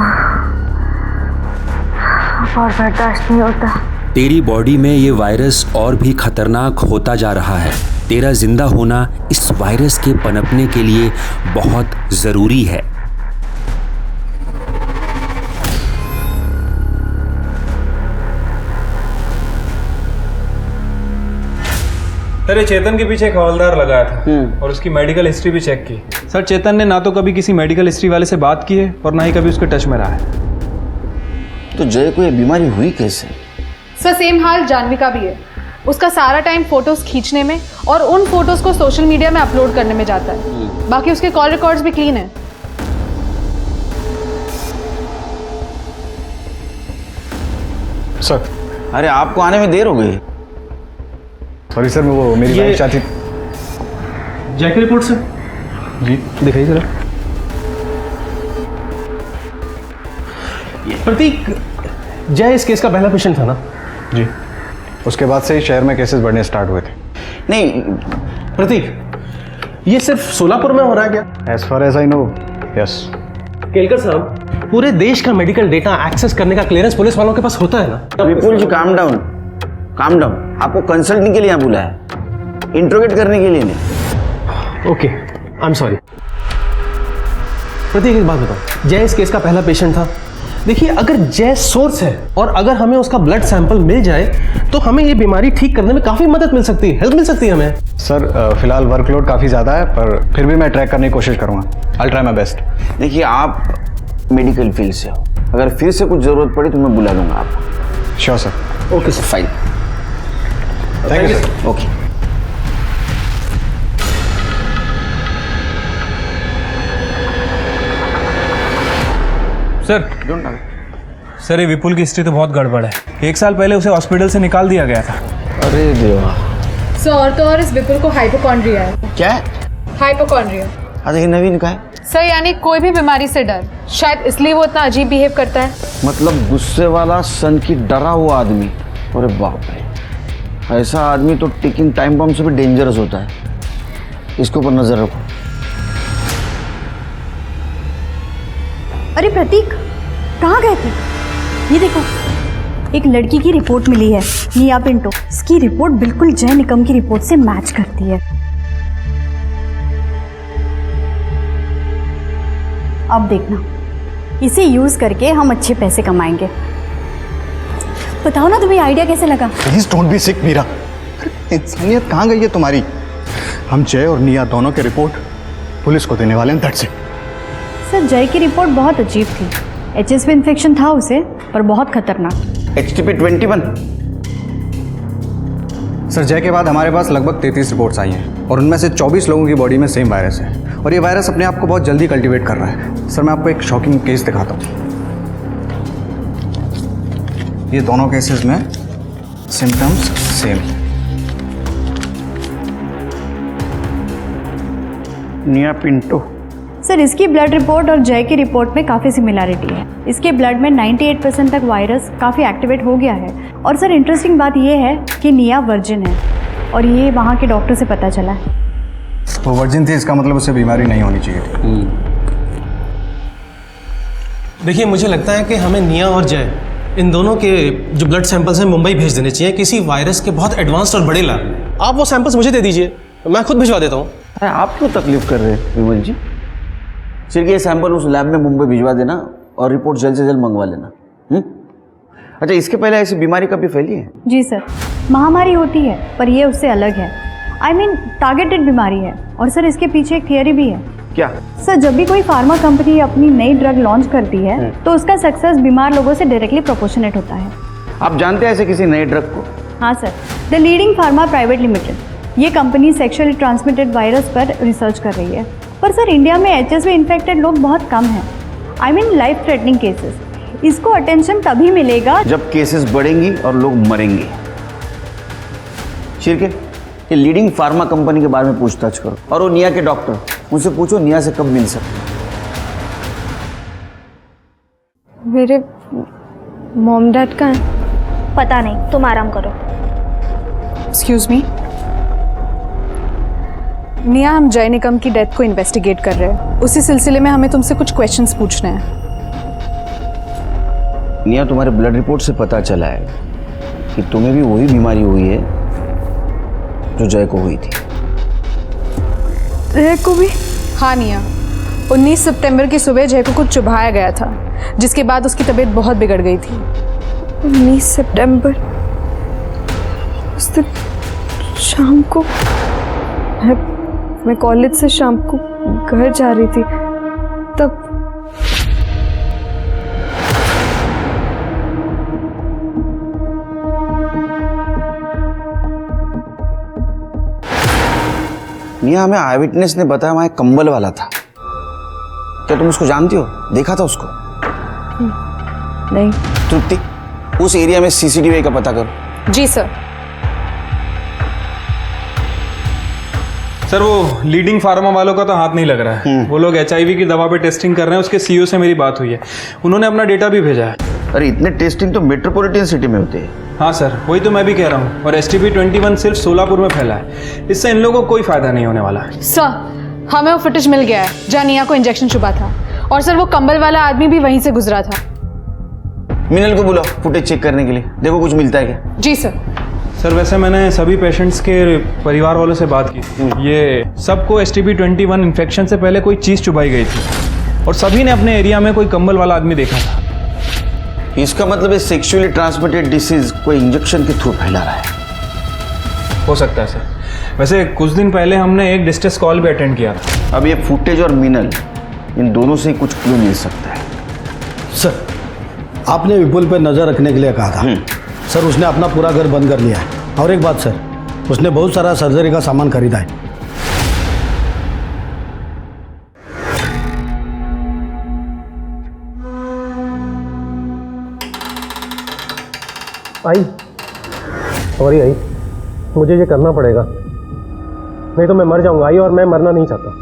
T: और बर्दाश्त नहीं होता।
S: तेरी बॉडी में ये वायरस और भी खतरनाक होता जा रहा है। तेरा जिंदा होना इस वायरस के पनपने के लिए बहुत जरूरी है।
D: सर, ये चेतन के पीछे एक हवलदार लगाया था और उसकी मेडिकल हिस्ट्री भी चेक की। सर, चेतन ने ना तो कभी किसी मेडिकल हिस्ट्री वाले से बात की है और ना ही कभी उसके टच में रहा है।
N: तो जय को ये बीमारी हुई कैसे?
I: सर, सेम हाल जानवी का भी है।
U: उसका सारा टाइम फोटोज खींचने में और उन फोटोज को सोशल मीडिया में अपलोड करने में जाता है। बाकी उसके कॉल रिकॉर्ड्स भी क्लीन है।
H: सर,
N: अरे आपको आने में देर हो गई।
H: सॉरी सर, वो मेरी वाइफ चाहती।
P: जय की रिपोर्ट सर।
H: जी दिखाइए जरा।
P: प्रतीक, जय इस केस का पहला पेशेंट था ना?
H: जी, उसके बाद से ही शहर में केसेस बढ़ने स्टार्ट हुए थे।
N: नहीं
P: प्रतीक, ये सिर्फ सोलापुर में हो रहा है क्या?
H: As far as I know, yes.
P: Kelkar साहब, पूरे देश का मेडिकल डेटा एक्सेस करने का क्लियरेंस पुलिस वालों के पास होता है ना?
N: विपुल जी काम डाउन, काम डाउन। आपको कंसल्टिंग के लिए यहाँ बुलाया है, इंट्रोगेट करने के लिए नहीं।
P: Okay, I am sorry. Prateek एक बात बताओ, जय इस केस का पहला पेशेंट था। देखिए, अगर जय सोर्स है और अगर हमें उसका ब्लड सैंपल मिल जाए तो हमें ये बीमारी ठीक करने में काफी मदद मिल सकती है, हेल्प मिल सकती है हमें।
H: सर फिलहाल वर्कलोड काफ़ी ज़्यादा है, पर फिर भी मैं ट्रैक करने की कोशिश करूँगा। I try my best.
N: देखिए, आप मेडिकल फील्ड से हो, अगर फिर से कुछ जरूरत पड़ी तो मैं बुला लूंगा आपको।
H: Sure sir.
N: Okay sir, fine.
H: Thank you sir.
N: Okay.
D: Sir, ये विपुल की हिस्ट्री तो बहुत गड़बड़ है। 1 साल पहले उसे हॉस्पिटल से निकाल दिया गया था।
N: अरे देवा।
U: सर, और तो और इस विपुल को हाइपोकॉन्ड्रिया है।
N: क्या?
U: हाइपोकॉन्ड्रिया।
N: अच्छा, ये नवीन का है?
U: सर, यानी कोई भी बीमारी से डर, शायद इसलिए वो इतना अजीब बिहेव करता है।
N: मतलब गुस्से वाला, सन की डरा हुआ आदमी। अरे बाप रे, ऐसा आदमी तो टिकिंग टाइम बम से भी डेंजरस होता है। इसके ऊपर नजर रखो।
Q: अरे प्रतीक, कहाँ गए थे? ये देखो, एक लड़की की रिपोर्ट मिली है, निया पिंटो। इसकी रिपोर्ट बिल्कुल जय निकम की रिपोर्ट से मैच करती है। अब देखना, इसे यूज करके हम अच्छे पैसे कमाएंगे। बताओ ना, तुम्हें आइडिया कैसे लगा?
H: प्लीज डोंट बी सिक मीरा। इंसानियत कहाँ गई है तुम्हारी? हम जय और निया दोनों की रिपोर्ट पुलिस को देने वाले हैं। That's it.
Q: सर, जय की रिपोर्ट बहुत अजीब थी। HSV इन्फेक्शन था उसे, पर बहुत खतरनाक।
N: HTP-21।
H: सर, जय के बाद हमारे पास लगभग 33 रिपोर्ट्स आई हैं और उनमें से 24 लोगों की बॉडी में सेम वायरस है और ये वायरस अपने आप को बहुत जल्दी कल्टीवेट कर रहा है। सर, मैं आपको एक शॉकिंग केस दिखाता हूँ। ये दोनों केसेस में सिम्टम्स सेम।
N: निया पिंटो।
Q: सर, इसकी ब्लड रिपोर्ट और जय की रिपोर्ट में काफ़ी सिमिलैरिटी है। इसके ब्लड में 98% तक वायरस काफ़ी एक्टिवेट हो गया है। और सर, इंटरेस्टिंग बात यह है कि निया वर्जिन है और ये वहाँ के डॉक्टर से पता चला है।
H: वो वर्जिन थी, इसका मतलब उसे बीमारी नहीं होनी चाहिए थी।
P: देखिए, मुझे लगता है कि हमें निया और जय, इन दोनों के जो ब्लड सैंपल्स हैं मुंबई भेज देने चाहिए, किसी वायरस के बहुत एडवांस्ड और बड़े लैब। आप वो सैंपल्स मुझे दे दीजिए, मैं खुद भिजवा देता हूँ।
N: अरे आप क्यों तकलीफ कर रहे हैं विमल जी? सिर्फ ये सैंपल उस लैब में मुंबई भिजवा देना और रिपोर्ट जल्द से जल्द मंगवा लेना। अच्छा, इसके पहले ऐसी बीमारी कभी फैली है?
Q: जी सर, महामारी होती है, पर ये उससे अलग है। I mean, टारगेटेड बीमारी है। और सर, इसके पीछे एक थियरी भी है।
N: क्या?
Q: सर, जब भी कोई फार्मा कंपनी अपनी नई ड्रग लॉन्च करती है तो उसका सक्सेस बीमार लोगों से डायरेक्टली प्रोपोर्शनेट होता है।
N: आप जानते हैं ऐसे किसी नए ड्रग को?
Q: हाँ sir, the leading pharma private limited. ये कंपनी सेक्सुअली ट्रांसमिटेड वायरस पर रिसर्च कर रही है। पर सर, इंडिया में HSV इन्फेक्टेड लोग बहुत कम हैं। I mean, life threatening cases. इसको अटेंशन तभी मिलेगा
N: जब केसेस बढ़ेंगी और लोग मरेंगे। शिरके, ये लीडिंग फार्मा कंपनी के बारे में पूछताछ करो और वो निया के डॉक्टर, उनसे पूछो निया से कब मिल सकते।
C: मेरे मॉम डैड कहाँ हैं?
Q: पता नहीं, तुम आराम करो।
U: एक्सक्यूज मी, निया, हम जय निकम की डेथ को इन्वेस्टिगेट कर रहे हैं। उसी सिलसिले में हमें तुमसे कुछ क्वेश्चंस पूछने हैं।
N: निया, तुम्हारे ब्लड रिपोर्ट से पता चला है कि तुम्हें भी वही बीमारी हुई है जो जय को हुई थी।
U: जय को भी? हाँ निया, 19 सितंबर की सुबह जय को कुछ चुभाया गया था, जिसके बाद उसकी तबीयत बहुत बिगड़ गई थी।
C: 19 सितंबर, उस दिन शाम को मैं कॉलेज से शाम को घर जा रही थी, तब
N: निया, हमें आई विटनेस ने बताया वहां एक कंबल वाला था। क्या तुम उसको जानती हो? देखा था उसको?
U: नहीं।
N: तृप्ति, उस एरिया में सीसीटीवी का पता करो।
U: जी सर।
D: सर वो लीडिंग फार्मा वालों का तो हाथ नहीं लग रहा है। वो लोग HIV की दवा पे टेस्टिंग कर रहे हैं। उसके CEO से मेरी बात हुई है, उन्होंने अपना डेटा भी भेजा है।
N: अरे इतने टेस्टिंग तो मेट्रोपॉलिटन सिटी में होते हैं।
D: हाँ सर, वही तो मैं भी कह रहा हूँ। और STP-21 सिर्फ सोलापुर में फैला है। इससे इन लोगों को कोई फायदा नहीं होने वाला।
U: सर हमें वो फुटेज मिल गया है जहाँ निया को इंजेक्शन चुभा था, और सर वो कंबल वाला आदमी भी वहीं से गुजरा था।
N: मिनल को बुलाओ फुटेज चेक करने के लिए, देखो कुछ मिलता है क्या।
U: जी सर।
D: सर वैसे मैंने सभी पेशेंट्स के परिवार वालों से बात की। ये सबको STP-21 इन्फेक्शन से पहले कोई चीज़ चुभाई गई थी, और सभी ने अपने एरिया में कोई कंबल वाला आदमी देखा था।
N: इसका मतलब है सेक्सुअली ट्रांसमिटेड डिसीज कोई इंजेक्शन के थ्रू फैला रहा है।
D: हो सकता है सर। वैसे कुछ दिन पहले हमने एक डिस्ट्रेस कॉल भी अटेंड किया था।
N: अब ये फुटेज और मिनल, इन दोनों से ही कुछ क्लू मिल सकता है।
L: सर आपने विपुल पर नज़र रखने के लिए कहा था। सर उसने अपना पूरा घर बंद कर लिया है। और एक बात सर, उसने बहुत सारा सर्जरी का सामान खरीदा है।
P: आई सॉरी आई, मुझे ये करना पड़ेगा, नहीं तो मैं मर जाऊंगा आई, और मैं मरना नहीं चाहता।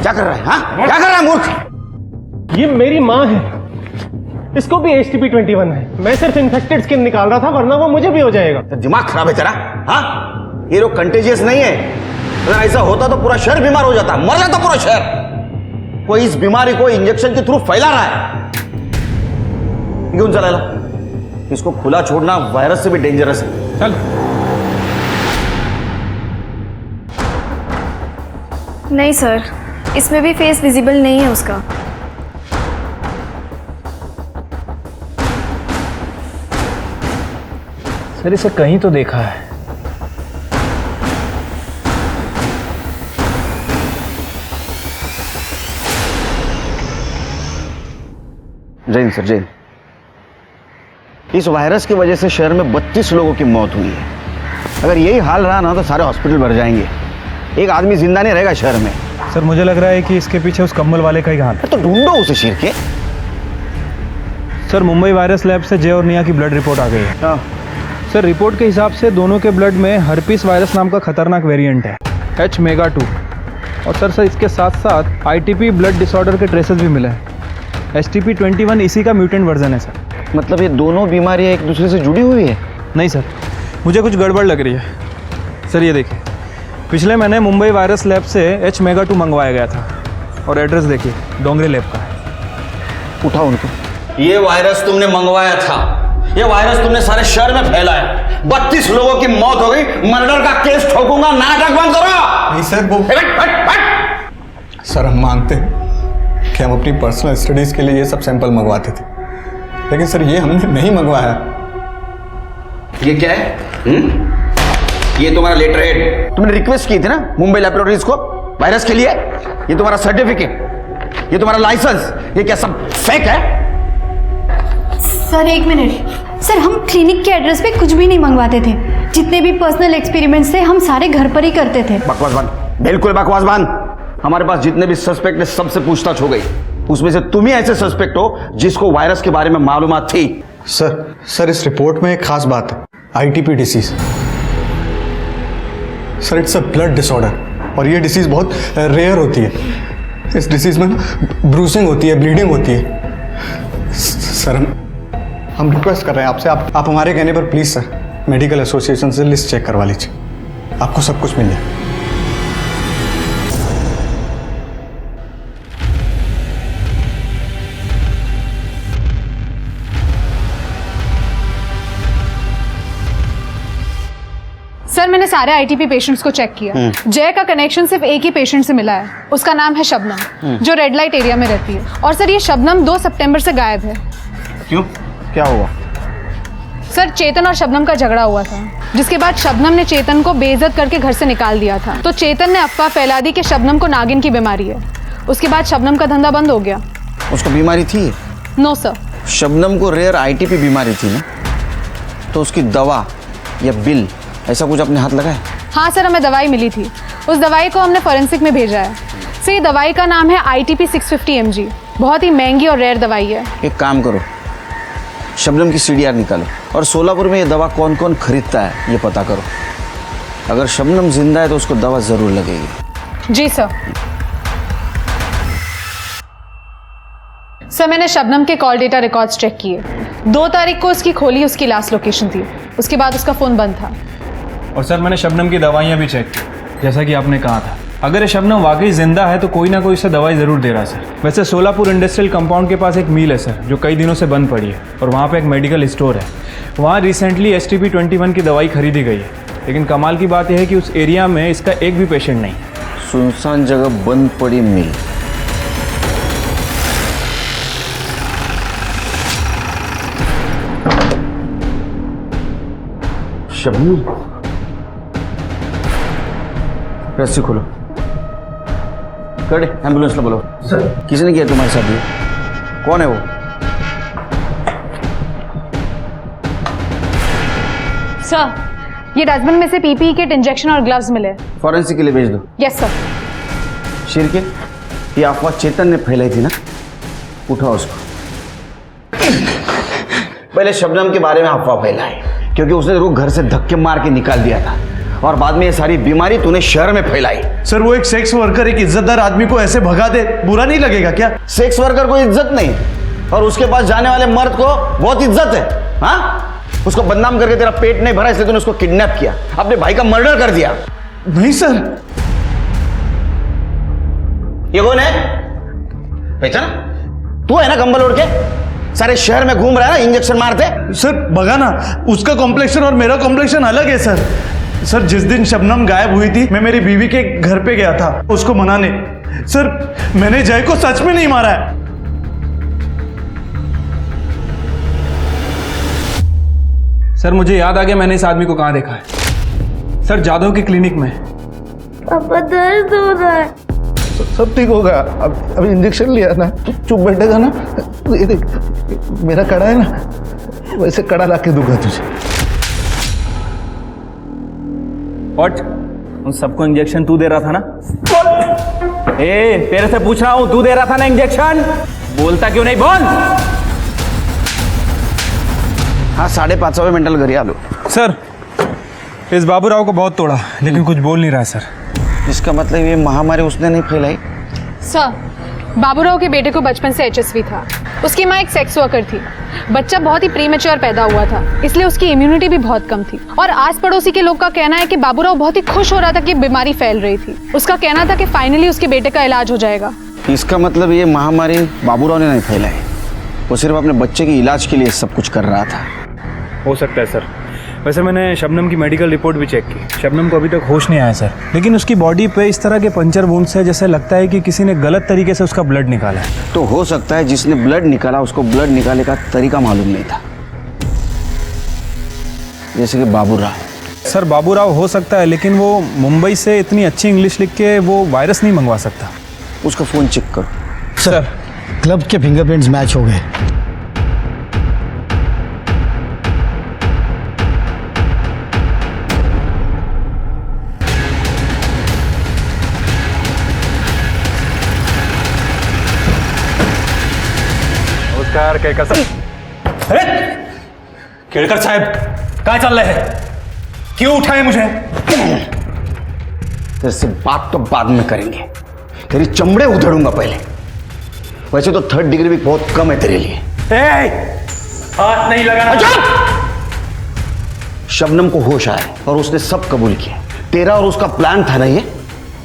N: क्या कर रहा है? हाँ क्या कर रहा है मूर्ख?
P: ये मेरी माँ है, इसको भी STP-21 है। मैं सिर्फ इन्फेक्टेड स्किन निकाल रहा था, वरना वो मुझे भी हो जाएगा।
N: दिमाग खराब है तेरा? हाँ ये लोग कंटेजियस नहीं है। अगर ऐसा होता तो पूरा शहर बीमार हो जाता, मर जाता पूरा शहर। कोई इस बीमारी को इंजेक्शन के थ्रू फैला रहा है। क्यों चला? इसको खुला छोड़ना वायरस से भी डेंजरस है।
D: चल।
C: नहीं सर, इसमें भी फेस विजिबल नहीं है उसका।
D: सर इसे कहीं तो देखा है।
N: जैन सर, जैन, इस वायरस की वजह से शहर में 32 लोगों की मौत हुई है। अगर यही हाल रहा ना तो सारे हॉस्पिटल भर जाएंगे, एक आदमी जिंदा नहीं रहेगा शहर में।
D: सर मुझे लग रहा है कि इसके पीछे उस कंबल वाले का ही हाथ है।
N: तो ढूंढो उसे शीर के।
D: सर मुंबई वायरस लैब से जय और निया की ब्लड रिपोर्ट आ गई है। सर रिपोर्ट के हिसाब से दोनों के ब्लड में हर्पीस वायरस नाम का खतरनाक वेरिएंट है, H-MEGA-2। और सर इसके साथ साथ ITP ब्लड डिसऑर्डर के ट्रेसेस भी मिले हैं। STP-21 इसी का म्यूटेंट वर्जन है सर।
N: मतलब ये दोनों बीमारियां एक दूसरे से जुड़ी हुई है?
D: नहीं सर, मुझे कुछ गड़बड़ लग रही है। सर ये देखिए, पिछले महीने मुंबई वायरस लैब से H-MEGA-2 मंगवाया गया था, और एड्रेस देखिए डोंगरे लैब का है।
N: उठाओ उनको। ये वायरस तुमने मंगवाया था, ये वायरस तुमने सारे शहर में फैलाया। 32 लोगों की मौत हो गई। मर्डर का केस ठोकूंगा, नाटक बंद करो।
A: नहीं सर, वो सर हम मानते हैं कि हम अपनी पर्सनल स्टडीज के लिए ये सब सैंपल मंगवाते थे, लेकिन सर ये हमने नहीं मंगवाया।
N: ये क्या है? ये तुम्हारा लेटर हेड, तुमने रिक्वेस्ट की थी ना मुंबई लैबोरेटरीज को वायरस के लिए। ये तुम्हारा सर्टिफिकेट, ये तुम्हारा लाइसेंस, ये क्या सब फेक है?
Q: सर एक मिनट, सर हम क्लिनिक के एड्रेस पे कुछ भी नहीं मंगवाते थे। जितने भी पर्सनल एक्सपेरिमेंट्स थे हम सारे घर पर ही करते थे।
N: बकवास बंद, बिल्कुल बकवास बंद। हमारे पास जितने भी सस्पेक्ट है सबसे पूछताछ हो गई, उसमें से तुम ही ऐसे सस्पेक्ट हो जिसको वायरस के बारे में मालूमात थी।
A: सर इस रिपोर्ट में एक खास बात है, ITP disease. Sir it's a blood disorder, और ये डिसीज बहुत रेयर होती है। इस डिसीज में ब्रूसिंग होती है, ब्लीडिंग होती है। सर हम रिक्वेस्ट कर रहे हैं आपसे, आप हमारे कहने पर प्लीज सर मेडिकल एसोसिएशन से लिस्ट चेक करवा लीजिए, आपको सब कुछ मिल जाए।
U: सर मैंने सारे ITP पेशेंट्स को चेक किया। जय का कनेक्शन सिर्फ एक ही पेशेंट से मिला है, उसका नाम है शबनम, जो रेड लाइट एरिया में रहती है। और सर ये शबनम 2 सितंबर से गायब है।
N: क्यों, क्या हुआ?
U: सर चेतन और शबनम का झगड़ा हुआ था, जिसके बाद शबनम ने चेतन को बेइज्जत करके घर से निकाल दिया था। तो चेतन ने अफवाह फैला दी कि शबनम को नागिन की बीमारी है। उसके बाद शबनम का धंधा बंद हो गया।
N: उसको बीमारी थी?
U: No sir.
N: शबनम को रेयर आईटीपी बीमारी थी ना, तो उसकी दवा या बिल ऐसा कुछ अपने हाथ लगाए?
U: हाँ सर, हमें दवाई मिली थी। उस दवाई को हमने फॉरेंसिक में भेजा है। सर ये दवाई का नाम है ITP 650 mg। बहुत ही महंगी और रेयर दवाई है।
N: एक काम करो, शबनम की CDR निकालो और सोलापुर में ये दवा कौन कौन खरीदता है ये पता करो। अगर शबनम जिंदा है तो उसको दवा जरूर लगेगी।
U: जी सर। सर मैंने शबनम के कॉल डेटा रिकॉर्ड्स चेक किए। 2 तारीख को उसकी खोली उसकी लास्ट लोकेशन थी, उसके बाद उसका फ़ोन बंद था।
D: और सर मैंने शबनम की दवाइयाँ भी चेक की, जैसा कि आपने कहा था। अगर ये शबनम वाकई जिंदा है तो कोई ना कोई इसे दवाई ज़रूर दे रहा सर। वैसे सोलापुर इंडस्ट्रियल कंपाउंड के पास एक मिल है सर, जो कई दिनों से बंद पड़ी है, और वहाँ पे एक मेडिकल स्टोर है। वहाँ रिसेंटली STP 21 की दवाई खरीदी गई है, लेकिन कमाल की बात यह है कि उस एरिया में इसका एक भी पेशेंट नहीं।
N: सुनसान जगह बंद पड़ी मिल। शबनम, रस्सी खोलो। कर दे, एम्बुलेंस ला बोलो। सर किसने किया तुम्हारे साथ ये? कौन है वो?
U: सर ये डस्टबिन में से PPE किट, इंजेक्शन और ग्लव्स मिले।
N: फॉरेंसिक के लिए भेज दो।
U: Yes sir.
N: शिरके, ये अफवाह चेतन ने फैलाई थी ना, उठाओ उसको। पहले शबनम के बारे में अफवाह फैलाई क्योंकि उसने तेरे को घर से धक्के मार के निकाल दिया था, और बाद में ये सारी बीमारी तूने शहर में फैलाई।
L: सर वो एक सेक्स वर्कर एक इज्जतदार आदमी को ऐसे भगा दे, बुरा नहीं लगेगा क्या?
N: सेक्स वर्कर को इज्जत नहीं, और उसके पास जाने वाले मर्द को बहुत इज्जत है। हाँ, उसको बदनाम करके तेरा पेट नहीं भरा इसलिए तूने उसको किडनैप किया, अपने भाई का मर्डर कर दिया।
L: नहीं सर।
N: ये कौन है? पहचाना? तू है ना कंबल ओढ़ के सारे शहर में घूम रहा है ना इंजेक्शन मारते?
L: सर बगा ना, उसका कॉम्प्लेक्शन और मेरा कॉम्प्लेक्शन अलग है सर। सर जिस दिन शबनम गायब हुई थी मैं मेरी बीवी के घर पे गया था उसको मनाने। सर मैंने जय को सच में नहीं मारा है।
D: सर मुझे याद आ गया, मैंने इस आदमी को कहाँ देखा है। सर जादव की क्लिनिक में।
T: पापा दर्द हो रहा है।
L: सब ठीक होगा, अब इंजेक्शन लिया ना, चुप बैठेगा ना। ये देख मेरा कड़ा है ना, वैसे कड़ा ला के दूंगा तुझे।
G: व्हाट? उन सबको इंजेक्शन तू दे रहा था ना? तेरे से पूछ रहा हूं, तू दे रहा था ना इंजेक्शन? बोलता क्यों नहीं, बोल।
N: हाँ 5:30 मेंटल घरी आलो।
D: सर इस बाबूराव को बहुत तोड़ा, लेकिन कुछ बोल नहीं रहा है सर।
N: इसका मतलब ये महामारी उसने नहीं फैलाई?
U: सर बाबूराव के बेटे को बचपन से HSV था। उसकी माँ एक सेक्स वर्कर थी। बच्चा बहुत ही प्रीमेच्योर पैदा हुआ था, इसलिए उसकी इम्यूनिटी भी बहुत कम थी। और आस पड़ोसी के लोग का कहना है कि बाबूराव बहुत ही खुश हो रहा था कि बीमारी फैल रही थी। उसका कहना था कि फाइनली उसके बेटे का इलाज हो जाएगा।
N: इसका मतलब ये महामारी बाबूराव ने नहीं फैलाई, वो सिर्फ अपने बच्चे के इलाज के लिए सब कुछ कर रहा था।
D: हो सकता है सर। वैसे मैंने शबनम की मेडिकल रिपोर्ट भी चेक की। शबनम को अभी तक होश नहीं आया सर, लेकिन उसकी बॉडी पे इस तरह के पंचर वुंड्स है जैसे लगता है कि किसी ने गलत तरीके से उसका ब्लड निकाला है।
N: तो हो सकता है जिसने ब्लड निकाला उसको ब्लड निकालने का तरीका मालूम नहीं था, जैसे कि बाबूराव।
D: सर बाबूराव हो सकता है, लेकिन वो मुंबई से इतनी अच्छी इंग्लिश लिख के वो वायरस नहीं मंगवा सकता।
N: उसका फ़ोन चेक करो।
L: सर क्लब के फिंगरप्रिंट्स मैच हो गए।
D: नमस्कार केळकर साहब।
H: अरे केळकर साहब काय चाललंय है? क्यों उठाए मुझे?
N: तेरे से बात तो बाद में करेंगे, तेरी चमड़े उधेड़ूंगा पहले। वैसे तो 3rd डिग्री भी बहुत कम है तेरे लिए।
H: हाथ नहीं लगाना।
N: शबनम को होश आया और उसने सब कबूल किया। तेरा और उसका प्लान था ना ये,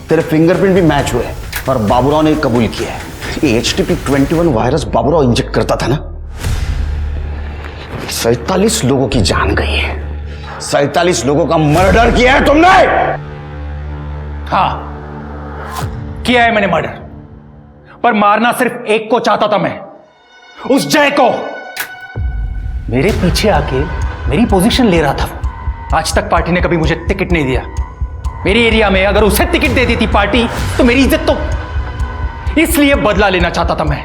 N: तेरे फिंगरप्रिंट भी मैच हुए और बाबूराव ने कबूल किया है। ये HTP 21 वायरस बाबूराव इंजेक्ट करता था ना, 47 लोगों की जान गई है, 47 लोगों का मर्डर किया है तुमने।
H: हाँ किया है मैंने मर्डर, पर मारना सिर्फ एक को चाहता था मैं, उस जय को। मेरे पीछे आके मेरी पोजीशन ले रहा था। आज तक पार्टी ने कभी मुझे टिकट नहीं दिया। मेरे एरिया में अगर उसे टिकट दे दी थी पार्टी तो मेरी इज्जत तो, इसलिए बदला लेना चाहता था मैं।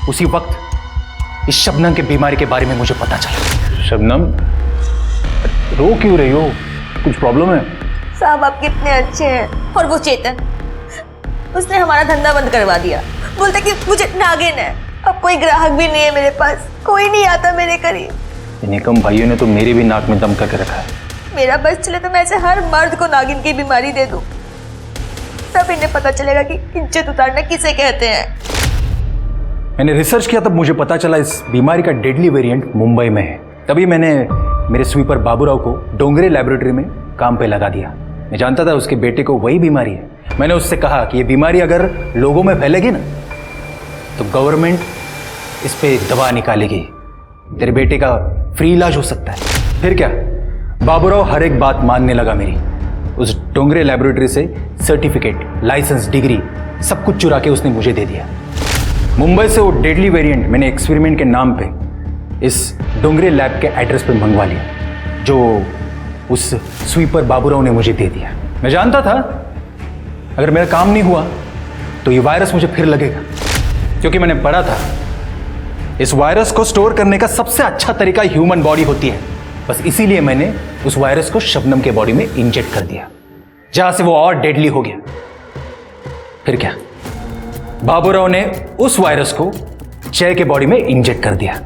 H: उसी वक्त इस शबनम के बीमारी के बारे में मुझे पता चला। शबनम, रो क्यों रही हो? कुछ प्रॉब्लम है?
T: साहब आप कितने अच्छे हैं। और वो चेतन, उसने हमारा धंधा बंद करवा दिया। बोलता कि मुझे नागिन है। अब कोई ग्राहक भी नहीं है मेरे पास, कोई नहीं आता मेरे करीब।
H: निकम भाइयों ने तो मेरे भी नाक में दम करके रखा है।
T: मेरा बस चले तो मैं ऐसे हर मर्द को नागिन की बीमारी दे दूं, तब इन्हें पता चलेगा कि इज्जत उतारना किसे कहते हैं।
H: मैंने रिसर्च किया तब मुझे पता चला इस बीमारी का डेडली वेरिएंट मुंबई में है। तभी मैंने मेरे स्वीपर बाबूराव को डोंगरे लैबोरेटरी में काम पे लगा दिया। मैं जानता था उसके बेटे को वही बीमारी है। मैंने उससे कहा कि ये बीमारी अगर लोगों में फैलेगी ना तो गवर्नमेंट इस पे दवा निकालेगी, तेरे बेटे का फ्री इलाज हो सकता है। फिर क्या, बाबूराव हर एक बात मानने लगा मेरी। उस डोंगरे लैबोरेटरी से सर्टिफिकेट, लाइसेंस, डिग्री सब कुछ चुरा के उसने मुझे दे दिया। मुंबई से वो डेडली वेरिएंट मैंने एक्सपेरिमेंट के नाम पे इस डोंगरे लैब के एड्रेस पे मंगवा लिया, जो उस स्वीपर बाबूराव ने मुझे दे दिया। मैं जानता था अगर मेरा काम नहीं हुआ तो ये वायरस मुझे फिर लगेगा, क्योंकि मैंने पढ़ा था इस वायरस को स्टोर करने का सबसे अच्छा तरीका ह्यूमन बॉडी होती है। बस इसीलिए मैंने उस वायरस को शबनम के बॉडी में इंजेक्ट कर दिया, जहां से वो और डेडली हो गया। फिर क्या, बाबूराव ने उस वायरस को जय के बॉडी में इंजेक्ट कर दिया।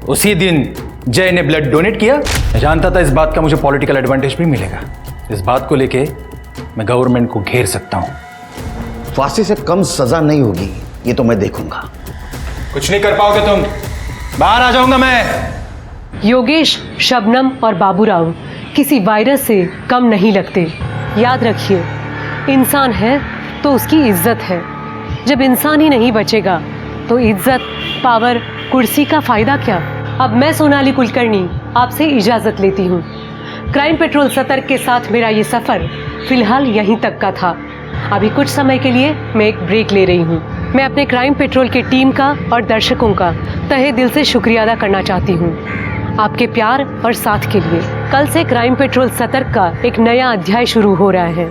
H: उसी दिन जय ने ब्लड डोनेट किया। मैं जानता था इस बात का मुझे पॉलिटिकल एडवांटेज भी मिलेगा। इस बात को लेके मैं गवर्नमेंट को घेर सकता हूं।
N: फांसी से कम सजा नहीं होगी, ये तो मैं देखूंगा।
H: कुछ नहीं कर पाओगे तुम, बाहर आ जाऊंगा मैं।
F: योगेश, शबनम और बाबूराव किसी वायरस से कम नहीं लगते। याद रखिए, इंसान है तो उसकी इज्जत है। जब इंसान ही नहीं बचेगा तो इज्जत, पावर, कुर्सी का फायदा क्या। अब मैं सोनाली कुलकर्णी आपसे इजाजत लेती हूँ। क्राइम पेट्रोल सतर्क के साथ मेरा ये सफर फिलहाल यहीं तक का था। अभी कुछ समय के लिए मैं एक ब्रेक ले रही हूँ। मैं अपने क्राइम पेट्रोल की टीम का और दर्शकों का तहे दिल से शुक्रिया अदा करना चाहती हूँ आपके प्यार और साथ के लिए। कल से क्राइम पेट्रोल सतर्क का एक नया अध्याय शुरू हो रहा है,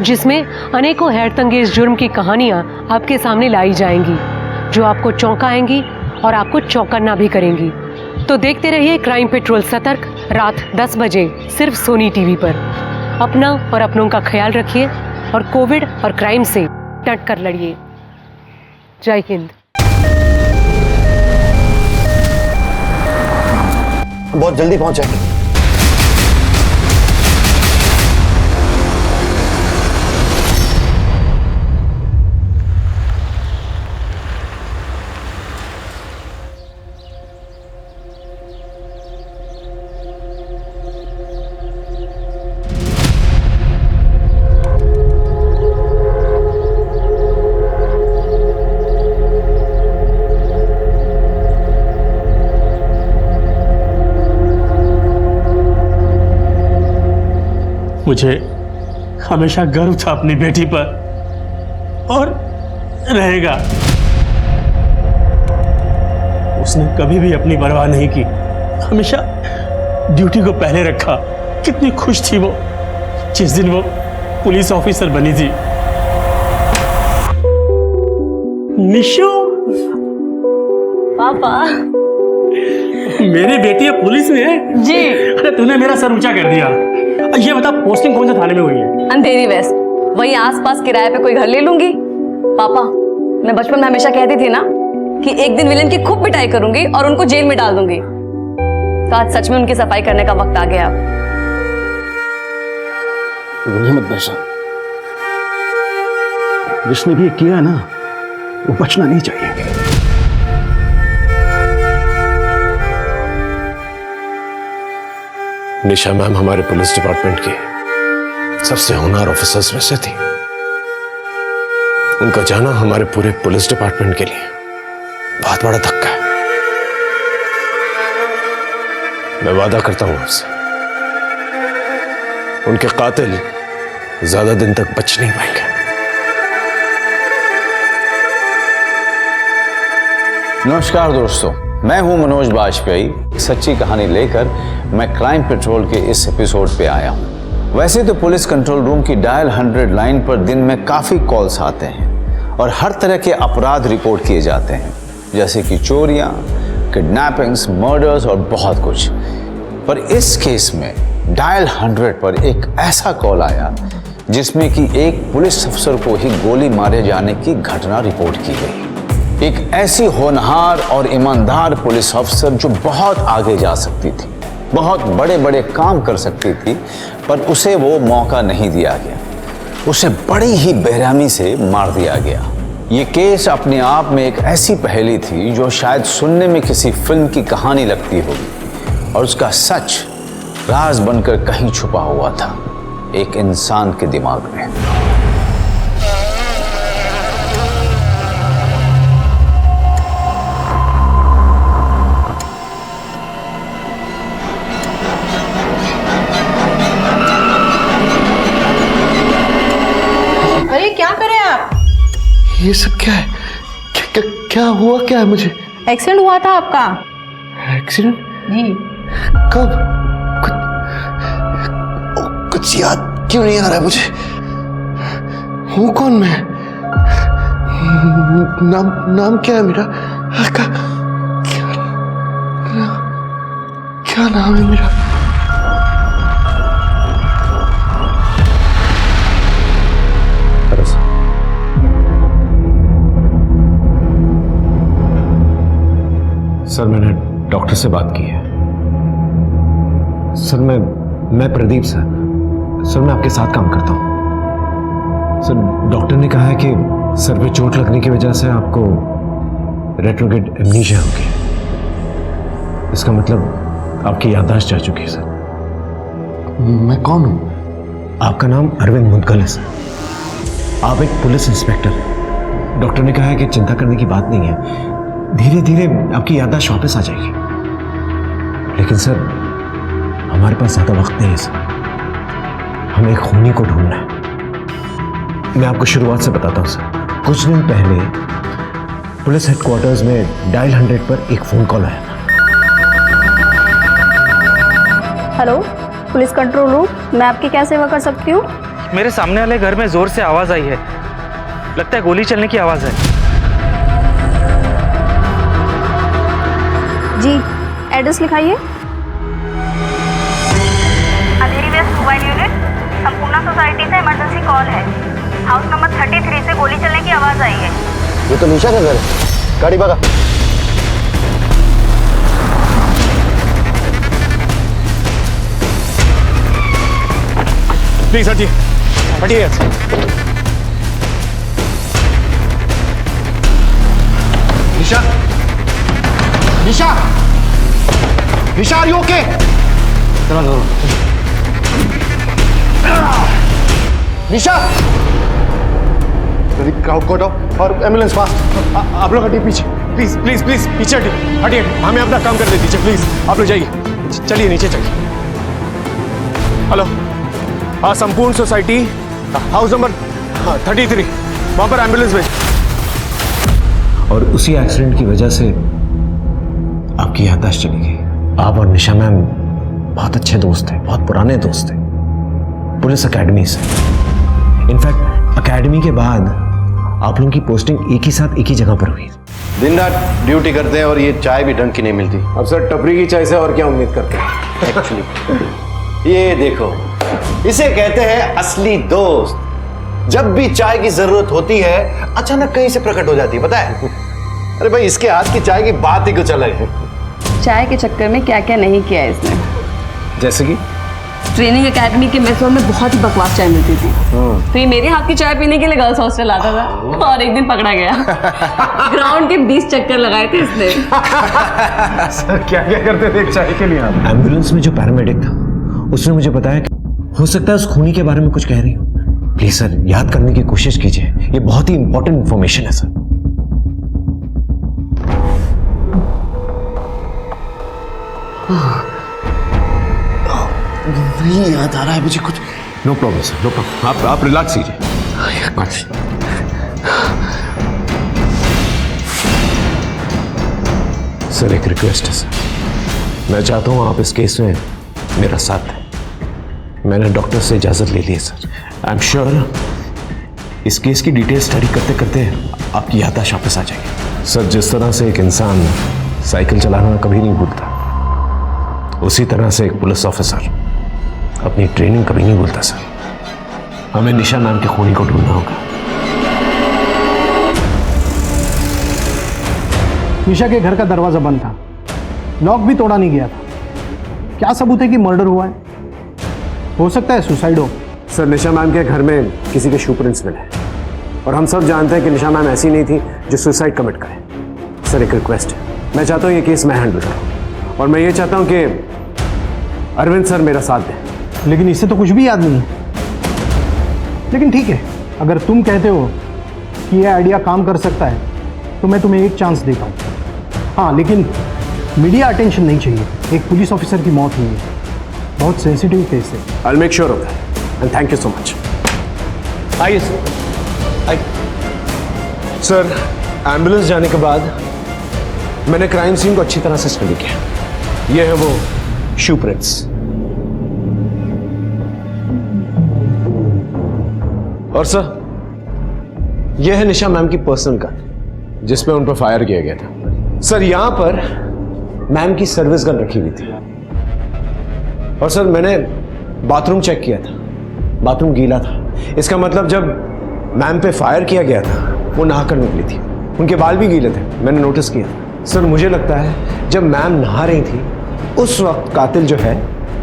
F: जिसमें अनेकों हैरतंगेज जुर्म की कहानियां आपके सामने लाई जाएंगी, जो आपको चौंकाएंगी और आपको चौंकना भी करेंगी। तो देखते रहिए क्राइम पेट्रोल सतर्क, रात 10 बजे सिर्फ सोनी टीवी पर। अपना और अपनों का ख्याल रखिए और कोविड और क्राइम से डट कर लड़िए। जय हिंद।
N: बहुत जल्दी पहुंचेंगे।
O: मुझे हमेशा गर्व था अपनी बेटी पर और रहेगा। उसने कभी भी अपनी परवाह नहीं की, हमेशा ड्यूटी को पहले रखा। कितनी खुश थी वो जिस दिन वो पुलिस ऑफिसर बनी थी। निशु,
T: पापा,
O: मेरी बेटी पुलिस में है
T: जी।
O: अरे तूने मेरा सर ऊंचा कर दिया। ये बता, पोस्टिंग कौन से थाने में हुई है?
T: अंधेरी वेस्ट। वही आसपास किराए पे कोई घर ले लूंगी। पापा, मैं बचपन में हमेशा कहती थी ना कि एक दिन विलेन की खूब पिटाई करूंगी और उनको जेल में डाल दूंगी। तो आज सच में उनकी सफाई करने का वक्त आ गया। अब
L: मत बैसा, जिसने भी ये किया है ना, वो बचना नहीं चाहिए।
J: निशा मैम हमारे पुलिस डिपार्टमेंट की सबसे होनहार ऑफिसर्स में से थी। उनका जाना हमारे पूरे पुलिस डिपार्टमेंट के लिए बहुत बड़ा धक्का है। मैं वादा करता हूं आपसे, उनके कातिल ज्यादा दिन तक बच नहीं पाएंगे।
V: नमस्कार दोस्तों, मैं हूं मनोज बाजपेयी। सच्ची कहानी लेकर मैं क्राइम पेट्रोल के इस एपिसोड पे आया हूं। वैसे तो पुलिस कंट्रोल रूम की डायल 100 लाइन पर दिन में काफ़ी कॉल्स आते हैं और हर तरह के अपराध रिपोर्ट किए जाते हैं, जैसे कि चोरियां, किडनैपिंग्स, मर्डर्स और बहुत कुछ। पर इस केस में डायल 100 पर एक ऐसा कॉल आया जिसमें कि एक पुलिस अफसर को ही गोली मारे जाने की घटना रिपोर्ट की गई। एक ऐसी होनहार और ईमानदार पुलिस अफसर जो बहुत आगे जा सकती थी, बहुत बड़े बड़े काम कर सकती थी, पर उसे वो मौका नहीं दिया गया। उसे बड़ी ही बेरहमी से मार दिया गया। ये केस अपने आप में एक ऐसी पहेली थी जो शायद सुनने में किसी फिल्म की कहानी लगती होगी, और उसका सच राज बनकर कहीं छुपा हुआ था, एक इंसान के दिमाग में।
U: अरे क्या करें आप?
M: ये सब क्या है? क्या हुआ? क्या है मुझे?
U: एक्सीडेंट हुआ था आपका।
M: एक्सीडेंट?
U: जी।
M: कब? कुछ याद क्यों नहीं आ रहा है मुझे? हूँ कौन मैं? नाम क्या है मेरा? क्या नाम है मेरा?
J: सर, मैंने डॉक्टर से बात की है। सर, मैं प्रदीप सर, मैं आपके साथ काम करता हूँ। सर, डॉक्टर ने कहा है कि सर पे चोट लगने की वजह से आपको रेट्रोग्रेड एमनीशिया हो गया। इसका मतलब आपकी याददाश्त जा चुकी है सर।
M: मैं कौन हूँ?
J: आपका नाम अरविंद मुदगल है सर। आप एक पुलिस इंस्पेक्टर हैं। डॉक्टर ने कहा है कि चिंता करने की बात नहीं है, धीरे धीरे आपकी याददाश्त वापस आ जाएगी। लेकिन सर, हमारे पास ज्यादा वक्त नहीं है सर। हमें एक खूनी को ढूंढना है। मैं आपको शुरुआत से बताता हूं सर। कुछ दिन पहले पुलिस हेडक्वार्टर्स में डायल 100 पर एक फोन कॉल आया था।
Q: हेलो, पुलिस कंट्रोल रूम, मैं आपकी क्या सेवा कर सकती हूँ?
O: मेरे सामने वाले घर में जोर से आवाज आई है, लगता है गोली चलने की आवाज है।
Q: जी, एड्रेस लिखाइए।
B: अंधेरी waste mobile unit, Sampurna society से इमरजेंसी कॉल है। हाउस नंबर 33 से गोली चलने की आवाज आई है।
M: ये तो निशा का घर है। गाड़ी भगा।
J: प्लीज हटिए, हटिए यहाँ से।
M: निशा, निशा, निशा, आर यू ओके? चलो। निशा, क्राउड को हटाओ और एम्बुलेंस फास्ट। आप लोग हटिए पीछे, प्लीज प्लीज प्लीज पीछे हटिए, हटिए। हमें अपना काम करने दीजिए प्लीज। आप लोग जाइए, चलिए नीचे चलिए। हेलो, हाँ, संपूर्ण सोसाइटी, हाउस नंबर 33, वहां पर एम्बुलेंस भेज। और उसी एक्सीडेंट की वजह से आपकी याददाश्त चली गई। आप और निशा मैम बहुत अच्छे दोस्त हैं, बहुत पुराने दोस्त हैं, पुलिस अकेडमी से। इनफैक्ट अकेडमी के बाद आप लोगों की पोस्टिंग एक ही साथ एक ही जगह पर हुई।
E: दिन रात ड्यूटी करते हैं और ये चाय भी ढंग की नहीं मिलती। अब सर, टपरी की चाय से और क्या उम्मीद करते हैं? एक्चुअली ये देखो, इसे कहते हैं असली दोस्त। जब भी चाय की जरूरत होती है, अचानक कहीं से प्रकट हो जाती है, पता है? अरे भाई, इसके हाथ की चाय की बात ही कुछ अलग है।
T: चाय के चक्कर में क्या क्या नहीं किया है इसने।
E: जैसे कि
T: ट्रेनिंग एकेडमी के मेसों में बहुत ही बकवास चाय मिलती थी, तो ये मेरे हाथ की चाय पीने के लिए गर्ल्स हॉस्टल आता था और एक दिन पकड़ा गया। ग्राउंड के 20 चक्कर लगाए थे इसने।
E: सर, क्या क्या करते थे चाय के लिए आप?
J: एम्बुलेंस में जो पैरामेडिक था उसने मुझे बताया कि हो सकता है उस खूनी के बारे में कुछ कह रही हो। प्लीज सर, याद करने की कोशिश कीजिए, ये बहुत ही इंपॉर्टेंट इंफॉर्मेशन है सर।
E: नहीं याद आ रहा है मुझे कुछ।
J: No problem sir, no problem. आप रिलैक्स कीजिए। सर, एक रिक्वेस्ट है सर, मैं चाहता हूँ आप इस केस में मेरा साथ दें। मैंने डॉक्टर से इजाज़त ले ली है सर। आई एम श्योर इस केस की डिटेल स्टडी करते करते आपकी याददाश्त वापस आ जाएगी। सर, जिस तरह से एक इंसान साइकिल चलाना कभी नहीं भूलता, उसी तरह से एक पुलिस ऑफिसर अपनी ट्रेनिंग कभी नहीं भूलता सर। हमें निशा नाम के खूनी को ढूंढना होगा।
D: निशा के घर का दरवाजा बंद था, लॉक भी तोड़ा नहीं गया था। क्या सबूत है कि मर्डर हुआ है? हो सकता है सुसाइड हो।
J: सर निशा मैम के घर में किसी के शू प्रिंट्स मिले और हम सब जानते हैं कि निशा मैम ऐसी नहीं थी जो सुसाइड कमिट करे। सर एक रिक्वेस्ट है, मैं चाहता हूँ ये केस मैं हैंडल करूँ और मैं ये चाहता हूँ कि अरविंद सर मेरा साथ दें।
D: लेकिन इससे तो कुछ भी याद नहीं है। लेकिन ठीक है, अगर तुम कहते हो कि ये आइडिया काम कर सकता है तो मैं तुम्हें एक चांस देता हूँ। हाँ, लेकिन मीडिया अटेंशन नहीं चाहिए। एक पुलिस ऑफिसर की मौत हुई है, बहुत सेंसिटिव केस है।
J: I will make sure of that and thank you so much.
P: आइए सर, आइए।
J: सर एम्बुलेंस जाने के बाद मैंने क्राइम सीन को अच्छी तरह से स्टडी किया। ये है वो शू प्रिंट्स और सर ये है निशा मैम की पर्सनल गन जिसमें उन पर फायर किया गया था। सर यहां पर मैम की सर्विस गन रखी हुई थी और सर मैंने बाथरूम चेक किया था, बाथरूम गीला था। इसका मतलब जब मैम पे फायर किया गया था वो नहाकर निकली थी, उनके बाल भी गीले थे, मैंने नोटिस किया। सर मुझे लगता है जब मैम नहा रही थी उस वक्त कातिल जो है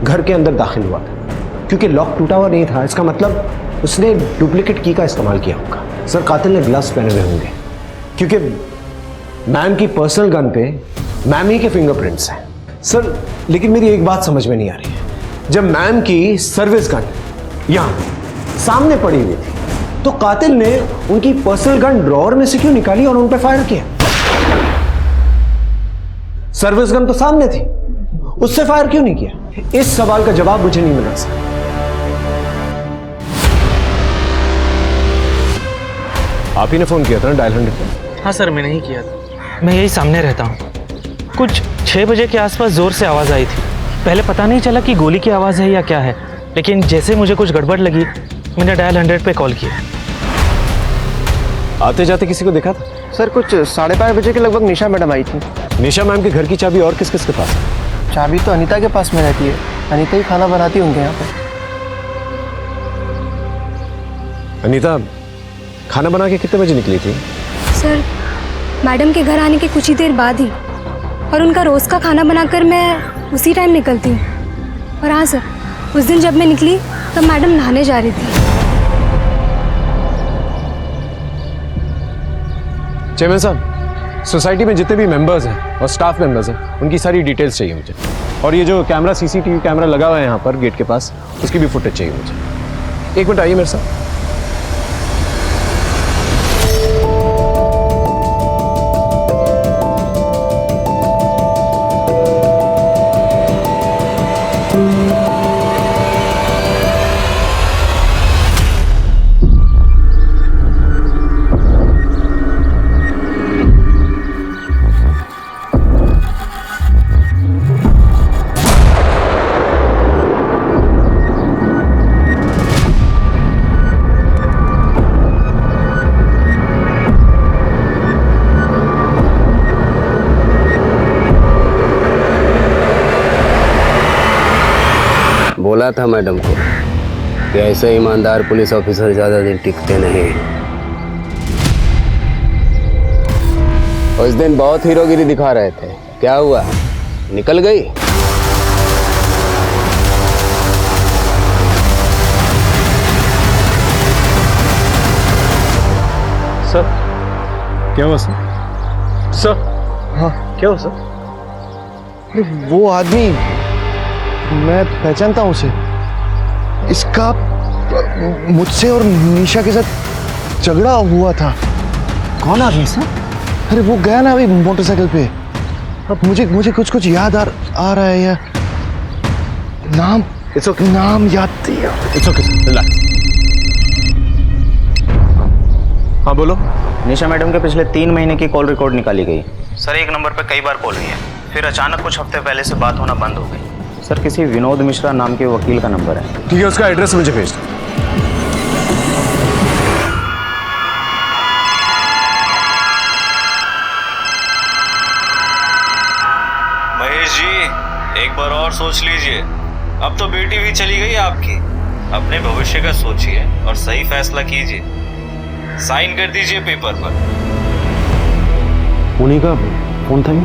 J: घर के अंदर दाखिल हुआ था, क्योंकि लॉक टूटा हुआ नहीं था। इसका मतलब उसने डुप्लीकेट की का इस्तेमाल किया होगा। सर कातिल ने ग्लव्स पहने हुए होंगे क्योंकि मैम की पर्सनल गन पे मैम ही के फिंगरप्रिंट्स हैं। सर लेकिन मेरी एक बात समझ में नहीं आ रही है, जब मैम की सर्विस गन यहां सामने पड़ी हुई थी तो कातिल ने उनकी पर्सनल गन ड्रॉअर में से क्यों निकाली और उन पर फायर किया? सर्विस गन तो सामने थी, उससे फायर क्यों नहीं किया? इस सवाल का जवाब मुझे नहीं मिला सर। आप ही ने फोन किया था ना डायल 100 पे?
O: हाँ सर, मैंने ही किया था। मैं यही सामने रहता हूँ। कुछ 6 बजे के आसपास जोर से आवाज़ आई थी। पहले पता नहीं चला कि गोली की आवाज़ है या क्या है, लेकिन जैसे मुझे कुछ गड़बड़ लगी मैंने डायल 100 पे कॉल किया।
J: आते जाते किसी को देखा था?
P: सर कुछ 5:30 बजे के लगभग निशा मैडम आई थी।
J: निशा मैम के घर की चाबी और किस किस के पास है?
P: चाबी तो अनीता के पास में रहती है, अनीता ही खाना बनाती होंगे यहाँ पे।
J: अनीता खाना बना के कितने बजे निकली थी?
K: सर मैडम के घर आने के कुछ ही देर बाद ही, और उनका रोज़ का खाना बनाकर मैं उसी टाइम निकलती हूँ। और हाँ सर, उस दिन जब मैं निकली तब मैडम नहाने जा रही थी।
J: चेयरमैन साहब, सोसाइटी में जितने भी मेंबर्स हैं और स्टाफ मेंबर्स हैं उनकी सारी डिटेल्स चाहिए मुझे, और ये जो कैमरा सीसीटीवी कैमरा लगा हुआ है यहाँ पर गेट के पास उसकी भी फुटेज चाहिए मुझे। एक मिनट आइए मेरे साथ।
R: बोला था मैडम को कि ऐसे ईमानदार पुलिस ऑफिसर ज्यादा दिन टिकते नहीं। उस दिन बहुत हीरोगिरी दिखा रहे थे, क्या हुआ? निकल गई?
L: सर क्या हुआ सर? सर हाँ क्या हुआ सर?
P: वो आदमी मैं पहचानता हूँ उसे। इसका मुझसे और निशा के साथ झगड़ा हुआ था।
L: कौन आदमी सर?
P: अरे वो गया ना अभी मोटरसाइकिल पे। अब मुझे कुछ याद आ रहा है यार। नाम नाम याद दिया।
J: It's okay, relax. हाँ बोलो।
W: निशा मैडम के पिछले 3 महीने की कॉल रिकॉर्ड निकाली गई। सर एक नंबर पर कई बार कॉल हुई है, फिर अचानक कुछ हफ्ते पहले से बात होना बंद हो गई। सर किसी विनोद मिश्रा नाम के वकील का नंबर है।
J: ठीक है, उसका एड्रेस मुझे भेज दो।
C: सोच लीजिए, अब तो बेटी भी चली गई आपकी। अपने भविष्य का सोचिए और सही फैसला कीजिए। साइन कर दीजिए पेपर पर।
J: उन्हीं का फोन था ये?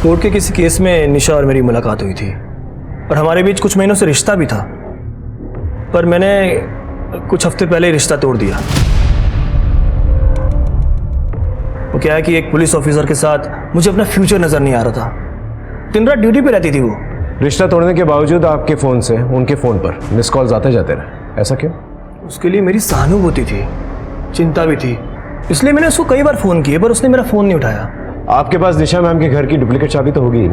P: कोर्ट के किसी केस में निशा और मेरी मुलाकात हुई थी और हमारे बीच कुछ महीनों से रिश्ता भी था, पर मैंने कुछ हफ्ते पहले रिश्ता तोड़ दिया। वो क्या है कि एक पुलिस ऑफिसर के साथ मुझे अपना फ्यूचर नजर नहीं आ रहा था। दिन रात ड्यूटी पे रहती थी वो।
J: रिश्ता तोड़ने के बावजूद आपके फोन से उनके फोन पर मिस कॉल्स आते जाते रहे, ऐसा क्यों?
P: उसके लिए मेरी सहानुभूति थी, चिंता भी थी, इसलिए मैंने उसको कई बार फोन किए पर उसने मेरा फोन नहीं उठाया।
J: आपके पास निशा मैम के घर की डुप्लीकेट चाबी तो होगी?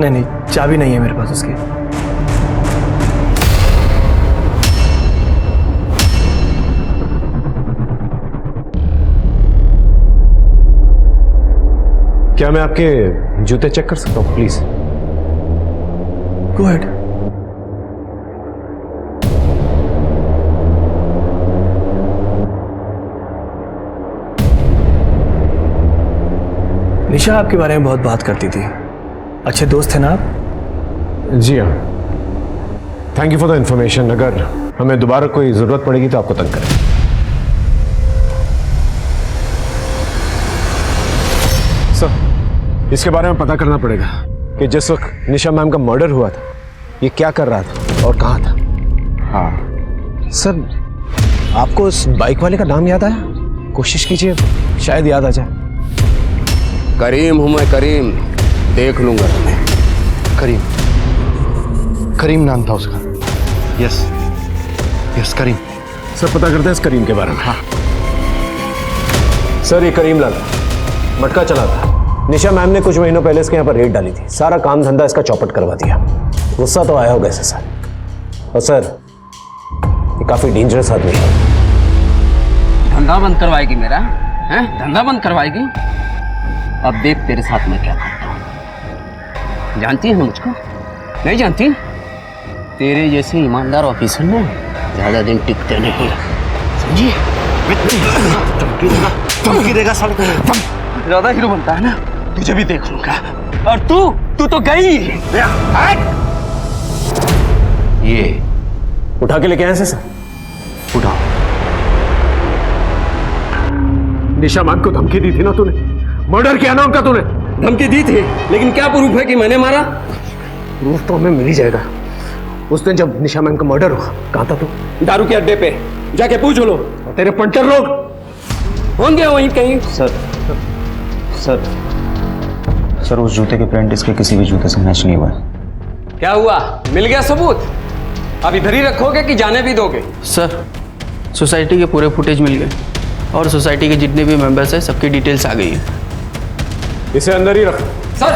P: नहीं, चाबी नहीं है मेरे पास उसकी।
J: क्या मैं आपके जूते चेक कर सकता हूँ प्लीज?
P: Go ahead. निशा आपके बारे में बहुत बात करती थी। अच्छे दोस्त थे ना आप?
J: जी हाँ, thank you for the information. अगर हमें दोबारा कोई जरूरत पड़ेगी तो आपको तंग करें। सर, इसके बारे में पता करना पड़ेगा कि जिस वक्त निशा मैम का मर्डर हुआ था ये क्या कर रहा था और कहाँ था। हाँ सर, आपको उस बाइक वाले का नाम याद आया? कोशिश कीजिए, शायद याद आ जाए।
R: करीम हूं मैं, करीम। देख लूंगा तुम्हें।
J: करीम नाम था उसका। यस करीम। सर पता करते हैं इस करीम के बारे में। हाँ सर, ये करीम लाल मटका चला था। निशा मैम ने कुछ महीनों पहले इसके यहाँ पर रेड डाली थी, सारा काम धंधा इसका चौपट करवा दिया। गुस्सा तो आया होगा इसे सर। और सर, ये काफी डेंजरस आदमी है।
R: धंधा बंद करवाएगी मेरा? हैं? धंधा बंद करवाएगी? अब देख तेरे साथ में क्या करता हूं। जानती है मुझको? नहीं जानती? तेरे जैसे ईमानदार ऑफिसर में ज्यादा दिन टिकते नहीं, समझी? धमकी देगा साले को। ज्यादा हीरो बनता है ना, तुझे भी देख लूंगा। और तू तो गई।
J: ये उठा के लेके आए सर? उठाओ। निशा मैम को धमकी दी थी ना तूने? मर्डर किया ना उनका तूने?
R: धमकी दी थी, लेकिन क्या प्रूफ है कि मैंने मारा?
J: प्रूफ तो हमें मिल ही जाएगा। उस दिन जब निशा मैम का मर्डर हुआ कहाँ था तू?
R: दारू के अड्डे पे जाके पूछ लो।
J: तेरे पंटर लोग
R: होंगे वहीं कहीं।
W: सर उस जूते के प्रिंट इसके किसी भी जूते से मैच नहीं हुआ।
R: क्या हुआ? मिल गया सबूत? अब इधर ही रखोगे कि जाने भी दोगे?
G: सर, सोसाइटी के पूरे फुटेज मिल गए और सोसाइटी के जितने भी मेंबर्स हैं सबकी डिटेल्स आ गई है।
J: इसे अंदर ही रखो।
R: सर।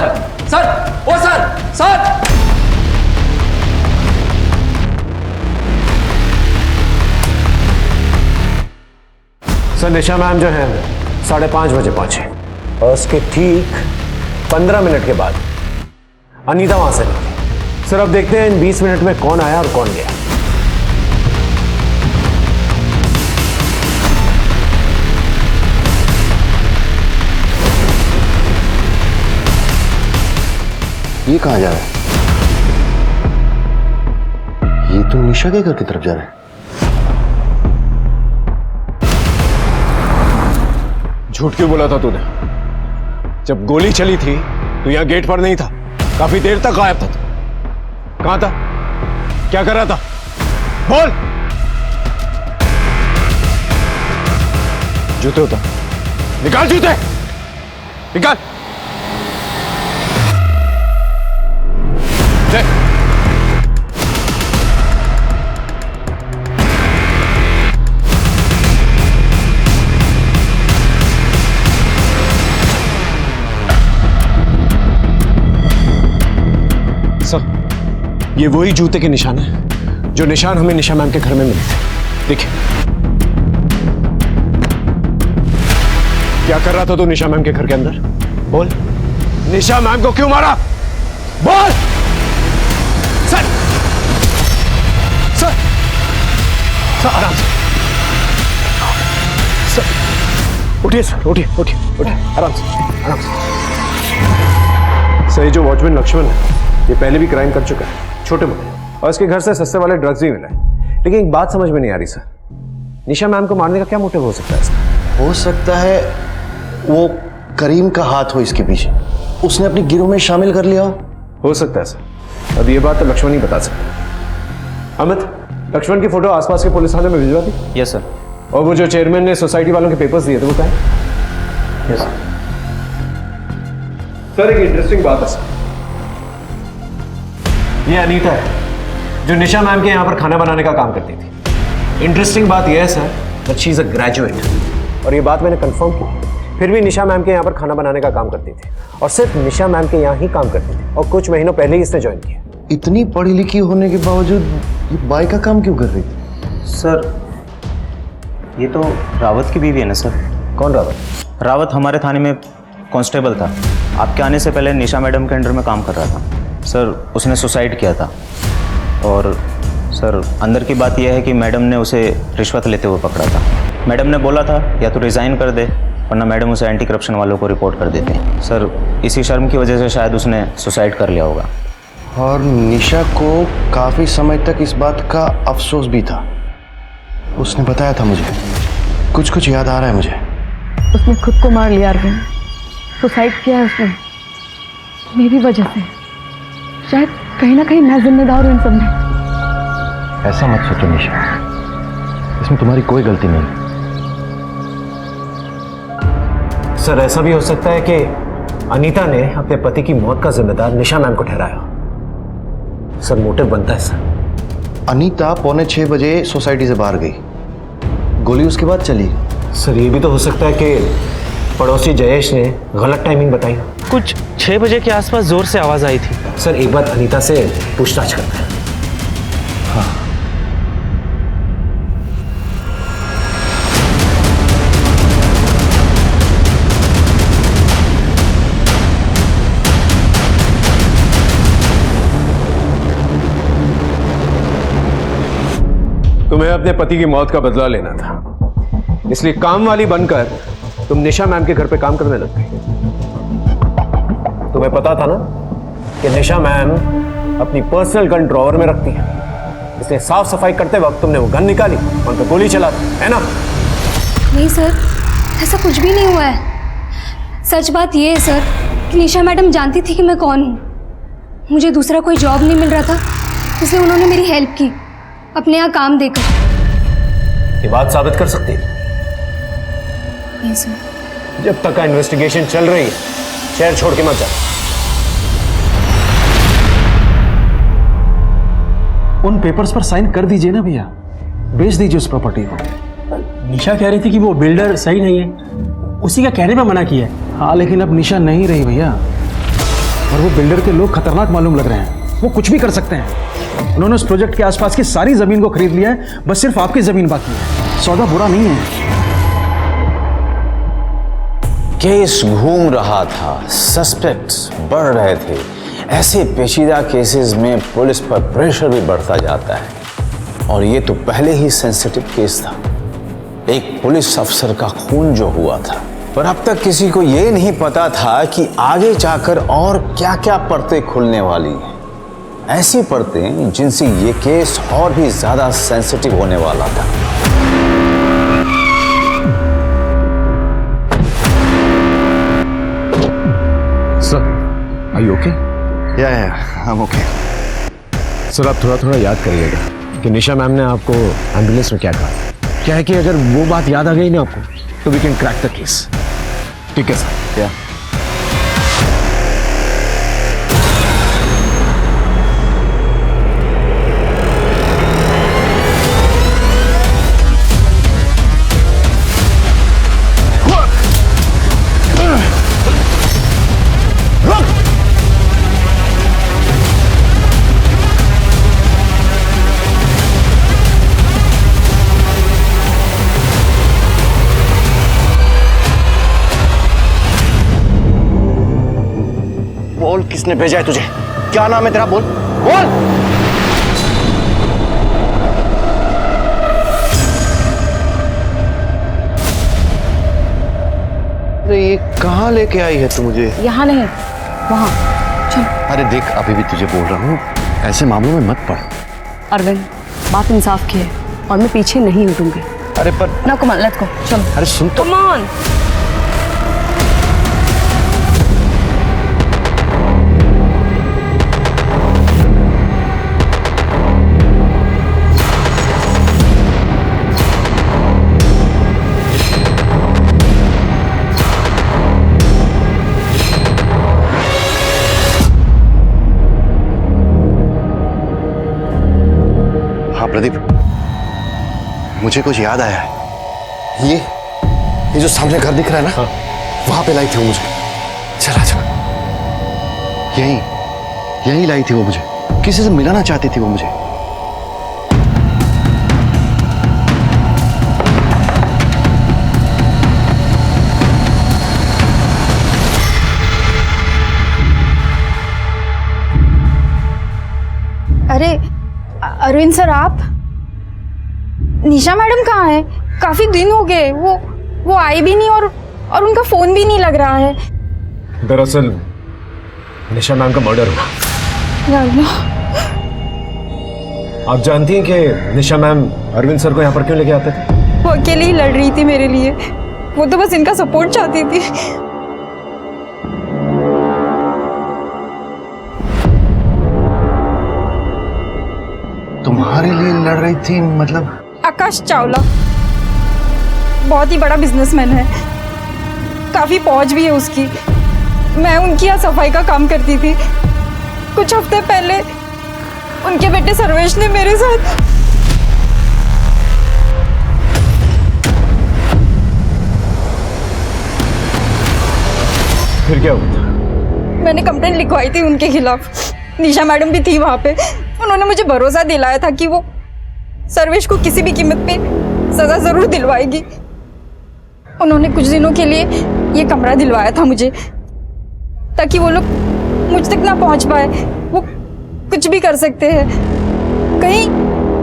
J: सर, निशा मैम जो है 5:30 बजे पहुंचे और उसके ठीक 15 मिनट के बाद अनीता वहां से निकली। सर अब देखते हैं इन 20 मिनट में कौन आया और कौन गया।
N: ये कहाँ जा रहा है? ये तो निशा के घर की तरफ जा रहा है।
J: झूठ क्यों बोला था तूने? जब गोली चली थी तो यहां गेट पर नहीं था, काफी देर तक गायब था तू। कहां था? क्या कर रहा था? बोल। जूते उतार, निकाल जूते, निकाल। सर, ये वही जूते के निशान है जो निशान हमें निशा मैम के घर में मिले थे। देखिए, क्या कर रहा था तू निशा मैम के घर के अंदर? बोल। निशा मैम को क्यों मारा? बोल। सर, सर, सर आराम से। सर उठिए, सर उठिए, उठिए, उठिए, आराम से, आराम से। सर ये जो वॉचमैन लक्ष्मण है ये पहले भी क्राइम कर चुका है, छोटे मोटे, और इसके घर से सस्ते वाले ड्रग्स भी मिले। लेकिन एक बात समझ में नहीं आ रही सर, निशा मैम को मारने का क्या मोटिव हो सकता है इसका?
E: हो सकता है वो करीम का हाथ हो इसके पीछे, उसने अपनी गिरोह में शामिल कर लिया
J: हो सकता है सर। अब ये बात तो लक्ष्मण ही बता सकता। अमित, लक्ष्मण की फोटो आसपास के पुलिस थाने में भिजवा दी।
W: Yes sir.
J: और वो जो चेयरमैन ने सोसाइटी वालों के पेपर्स दिए थे वो क्या है? Yes sir. एक इंटरेस्टिंग बात है सर, ये अनीता है जो निशा मैम के यहाँ पर खाना बनाने का काम करती थी। इंटरेस्टिंग बात यह है sir that she is a graduate, और ये बात मैंने कंफर्म की। फिर भी निशा मैम के यहाँ पर खाना बनाने का काम करती थी, और सिर्फ निशा मैम के यहाँ ही काम करती थी, और कुछ महीनों पहले ही इसने ज्वाइन किया।
E: इतनी पढ़ी लिखी होने के बावजूद ये बाई का काम क्यों कर रही थी?
W: सर ये तो रावत की बीवी है ना सर।
J: कौन रावत?
W: रावत हमारे थाने में कांस्टेबल था, आपके आने से पहले निशा मैडम के अंडर में काम कर रहा था सर। उसने सुसाइड किया था, और सर अंदर की बात यह है कि मैडम ने उसे रिश्वत लेते हुए पकड़ा था। मैडम ने बोला था या तो रिज़ाइन कर दे, वरना मैडम उसे एंटी करप्शन वालों को रिपोर्ट कर देते हैं सर। इसी शर्म की वजह से शायद उसने सुसाइड कर लिया होगा।
E: और निशा को काफी समय तक इस बात का अफसोस भी था, उसने बताया था मुझे, कुछ कुछ याद आ रहा है मुझे।
Q: उसने खुद को मार लिया अरविंद, सुसाइड किया है उसने मेरी वजह से। शायद कहीं ना कहीं मैं जिम्मेदार हूँ इन सब में।
J: ऐसा मत सोचो निशा, इसमें तुम्हारी कोई गलती नहीं। सर ऐसा भी हो सकता है कि अनीता ने अपने पति की मौत का जिम्मेदार निशा मैम को ठहराया। सर मोटिव बनता है सर।
E: अनीता 5:45 बजे सोसाइटी से बाहर गई, गोली उसके बाद चली।
J: सर ये भी तो हो सकता है कि पड़ोसी जयेश ने गलत टाइमिंग बताई।
O: कुछ 6 बजे के आसपास जोर से आवाज आई थी।
J: सर एक बार अनीता से पूछताछ करते हैं। हाँ तुम्हें अपने पति की मौत का बदला लेना था, इसलिए काम वाली बनकर तुम निशा मैम के घर पे काम करने लग गई। तुम्हें पता था ना कि निशा मैम अपनी पर्सनल गन ड्रॉवर में रखती है, इसलिए साफ सफाई करते वक्त तुमने वो गन निकाली और उन पर गोली चला दी, है ना?
K: नहीं सर, ऐसा कुछ भी नहीं हुआ है। सच बात ये है सर कि निशा मैडम जानती थी कि मैं कौन हूँ। मुझे दूसरा कोई जॉब नहीं मिल रहा था, इसलिए उन्होंने मेरी हेल्प की अपने यहाँ काम देकर।
J: ये बात साबित कर सकती है?
K: नहीं सर।
J: जब तक का इन्वेस्टिगेशन चल रही है शहर छोड़ के मत जा।
L: उन पेपर्स पर साइन कर दीजिए ना भैया, बेच दीजिए उस प्रॉपर्टी को।
P: निशा कह रही थी कि वो बिल्डर सही नहीं है, उसी का कहने पर मना किया है।
L: हाँ लेकिन अब निशा नहीं रही भैया, और वो बिल्डर के लोग खतरनाक मालूम लग रहे हैं, वो कुछ भी कर सकते हैं। उन्होंने उस प्रोजेक्ट के आसपास की सारी जमीन को खरीद लिया है, बस सिर्फ आपकी जमीन बाकी है। सौदा बुरा नहीं है।
V: केस घूम रहा था, सस्पेक्ट्स बढ़ रहे थे। ऐसे पेचीदा केसेस में पुलिस पर प्रेशर भी बढ़ता जाता है, और ये तो पहले ही सेंसिटिव केस था, एक पुलिस अफसर का खून जो हुआ था। पर अब तक किसी को ये नहीं पता था कि आगे जाकर और क्या क्या परतें खुलने वाली हैं, ऐसी परतें जिनसे ये केस और भी ज्यादा सेंसिटिव होने वाला था।
J: Sir, are you okay?
E: या आई एम ओके।
J: सर आप थोड़ा थोड़ा याद करिएगा कि निशा मैम ने आपको एम्बुलेंस में क्या कहा। क्या है कि अगर वो बात याद आ गई ना आपको तो we can crack the case. ठीक है सर? या
E: बोल, किसने भेजा है तुझे? क्या नाम है तेरा? बोल बोल। अरे ये कहाँ लेके आई है तू मुझे?
Q: यहाँ नहीं, वहाँ।
E: अरे देख, अभी भी तुझे बोल रहा हूँ, ऐसे मामलों में मत पड़।
T: अरविंद, बात इंसाफ की है और मैं पीछे नहीं हटूंगी।
E: अरे पर
T: ना कम ऑन, लेट्स गो, चलो।
E: अरे सुन तो।
T: Come on.
E: हाँ प्रदीप, मुझे कुछ याद आया है। ये जो सामने घर दिख रहा है ना, वहां पे लाई थी वो मुझे। चला चला, यही लाई थी वो मुझे। किसी से मिलाना चाहती थी वो मुझे।
U: अरे अरविंद सर, आप? निशा मैडम कहाँ है? काफी दिन हो गए, वो आई भी नहीं और उनका फोन भी नहीं लग रहा है।
J: दरअसल निशा मैम का मर्डर हुआ।
U: या अल्लाह।
J: आप जानती हैं कि निशा मैम अरविंद सर को यहाँ पर क्यों लेके आते थे?
U: वो अकेली ही लड़ रही थी मेरे लिए। वो तो बस इनका सपोर्ट चाहती थी।
E: तुम्हारे लिए लड़ रही थी? मतलब?
U: आकाश चावला बहुत ही बड़ा बिजनेसमैन है, काफी पहुंच भी है उसकी। मैं उनकी यहाँ सफाई का काम करती थी। कुछ हफ्ते पहले उनके बेटे सर्वेश ने मेरे साथ
J: फिर क्या हुआ?
U: मैंने कंप्लेंट लिखवाई थी उनके खिलाफ। निशा मैडम भी थी वहां पे। उन्होंने मुझे भरोसा दिलाया था कि वो सर्वेश को किसी भी कीमत पे सजा जरूर दिलवाएगी। उन्होंने कुछ दिनों के लिए ये कमरा दिलवाया था मुझे, ताकि वो लोग मुझ तक ना पहुंच पाए। वो कुछ भी कर सकते हैं। कहीं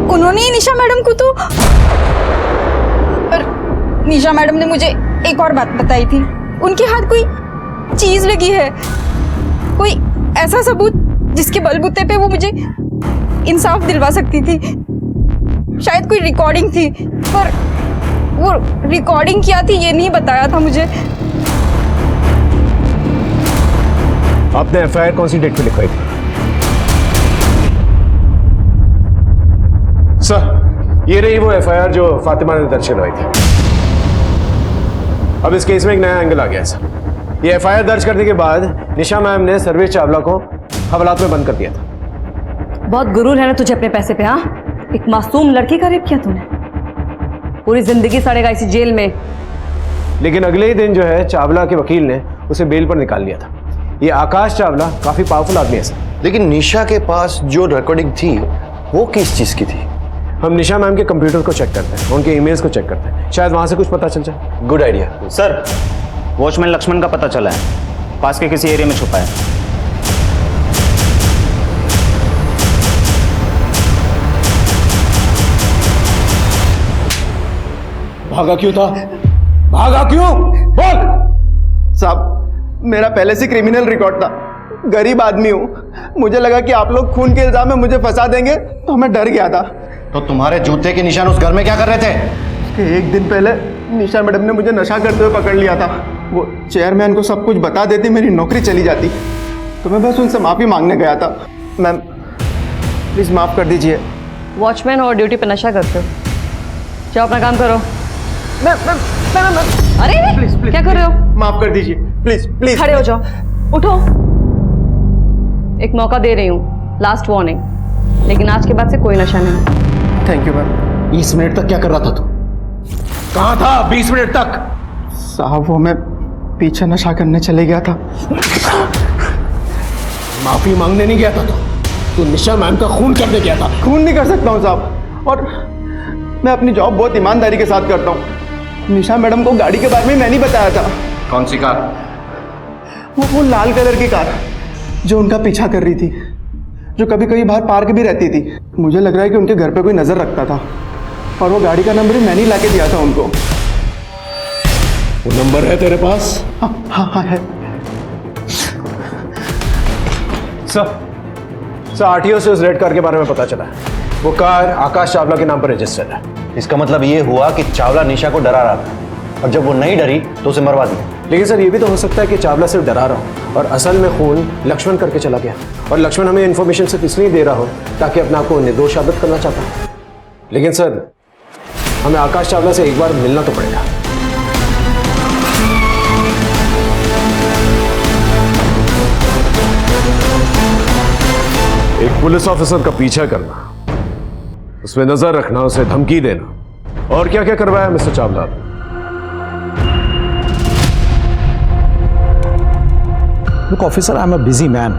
U: उन्होंने ही निशा मैडम को तो। और निशा मैडम ने मुझे एक और बात बताई थी। उनके हाथ कोई चीज लगी है, कोई ऐसा सबूत जिसके बलबूते पे वो मुझे इंसाफ दिलवा सकती थी। शायद कोई रिकॉर्डिंग थी, पर वो रिकॉर्डिंग क्या थी ये नहीं बताया था मुझे।
J: आपने एफआईआर कौन सी डेट पे लिखवाई थी? सर, ये रही वो एफआईआर जो फातिमा ने दर्ज करवाई थी। अब इस केस में एक नया एंगल आ गया है सर। ये एफआईआर दर्ज करने के बाद निशा मैम ने सर्वेश चावला को हवालात में बंद कर दिया था।
T: बहुत गुरूर है ना तुझे अपने पैसे पे? हाँ, एक मासूम लड़की का रेप किया तूने। पूरी जिंदगी सड़ेगा इसी जेल में।
J: लेकिन अगले ही दिन जो है चावला के वकील ने उसे बेल पर निकाल लिया था। ये आकाश चावला काफी पावरफुल आदमी है सर।
E: लेकिन निशा के पास जो रिकॉर्डिंग थी वो किस चीज की थी?
J: हम निशा मैम के कंप्यूटर को चेक करते हैं, उनके ईमेल्स को चेक करते हैं, शायद वहां से कुछ पता चल जाए।
E: Good idea
W: sir. Watchman Lakshman का पता चला है, पास के किसी एरिया में छुपा है।
L: भागा क्यों था? भागा क्यों? बोल। साहब, मेरा पहले से क्रिमिनल रिकॉर्ड था। गरीब आदमी हूँ। मुझे लगा कि आप लोग खून के इल्जाम में मुझे फंसा देंगे, तो मैं डर गया था।
E: तो तुम्हारे जूते के निशान उस घर में क्या कर रहे थे?
L: कि एक दिन पहले निशा मैडम ने मुझे नशा करते हुए पकड़ लिया था। वो चेयरमैन को सब कुछ बता देती, मेरी नौकरी चली जाती। तो मैं बस उनसे माफ़ी मांगने गया था। मैम प्लीज़ माफ़ कर दीजिए।
T: वॉचमैन और ड्यूटी पे नशा करते हो? जाओ अपना काम करो। अरे
L: प्लीज
T: क्या कर रहे हो?
L: माफ कर दीजिए, प्लीज प्लीज।
T: खड़े हो जाओ, उठो। एक मौका दे रही हूँ, लास्ट वार्निंग, लेकिन आज के बाद से कोई नशा नहीं।
L: Thank you ma'am.
J: 20 मिनट तक क्या कर रहा था तू? कहाँ था 20 मिनट तक?
L: साहब, वो मैं पीछे नशा करने चले गया था।
J: माफी मांगने नहीं गया था तू निशा मैम का खून करने गया था।
L: खून नहीं कर सकता हूँ साहब, और मैं अपनी जॉब बहुत ईमानदारी के साथ करता हूँ। निशा मैडम को गाड़ी के बारे में मैं नहीं बताया था।
J: कौन सी कार?
L: वो लाल कलर की कार जो उनका पीछा कर रही थी, जो कभी कभी बाहर पार्क भी रहती थी। मुझे लग रहा है कि उनके घर पे कोई नजर रखता था, और वो गाड़ी का नंबर भी मैंने ही लाके दिया था उनको।
J: वो नंबर है तेरे पास?
L: हाँ है।
J: सर आरटीओ से उस रेड कार के बारे में पता चला है। वो कार आकाश चावला के नाम पर रजिस्टर्ड है।
E: इसका मतलब ये हुआ कि चावला निशा को डरा रहा था और जब वो नहीं डरी तो उसे मरवा दिया।
J: लेकिन सर ये भी तो हो सकता है कि चावला सिर्फ डरा रहा हो और असल में खून लक्ष्मण करके चला गया, और लक्ष्मण हमें इन्फॉर्मेशन सिर्फ इसलिए दे रहा हो ताकि अपने आप को निर्दोष साबित करना चाहता है। लेकिन सर हमें आकाश चावला से एक बार मिलना तो पड़ेगा। एक पुलिस ऑफिसर का पीछा करना, उसमें नजर रखना, उसे धमकी देना, और क्या क्या करवाया mister Chawla?
A: Look officer, I am a busy man.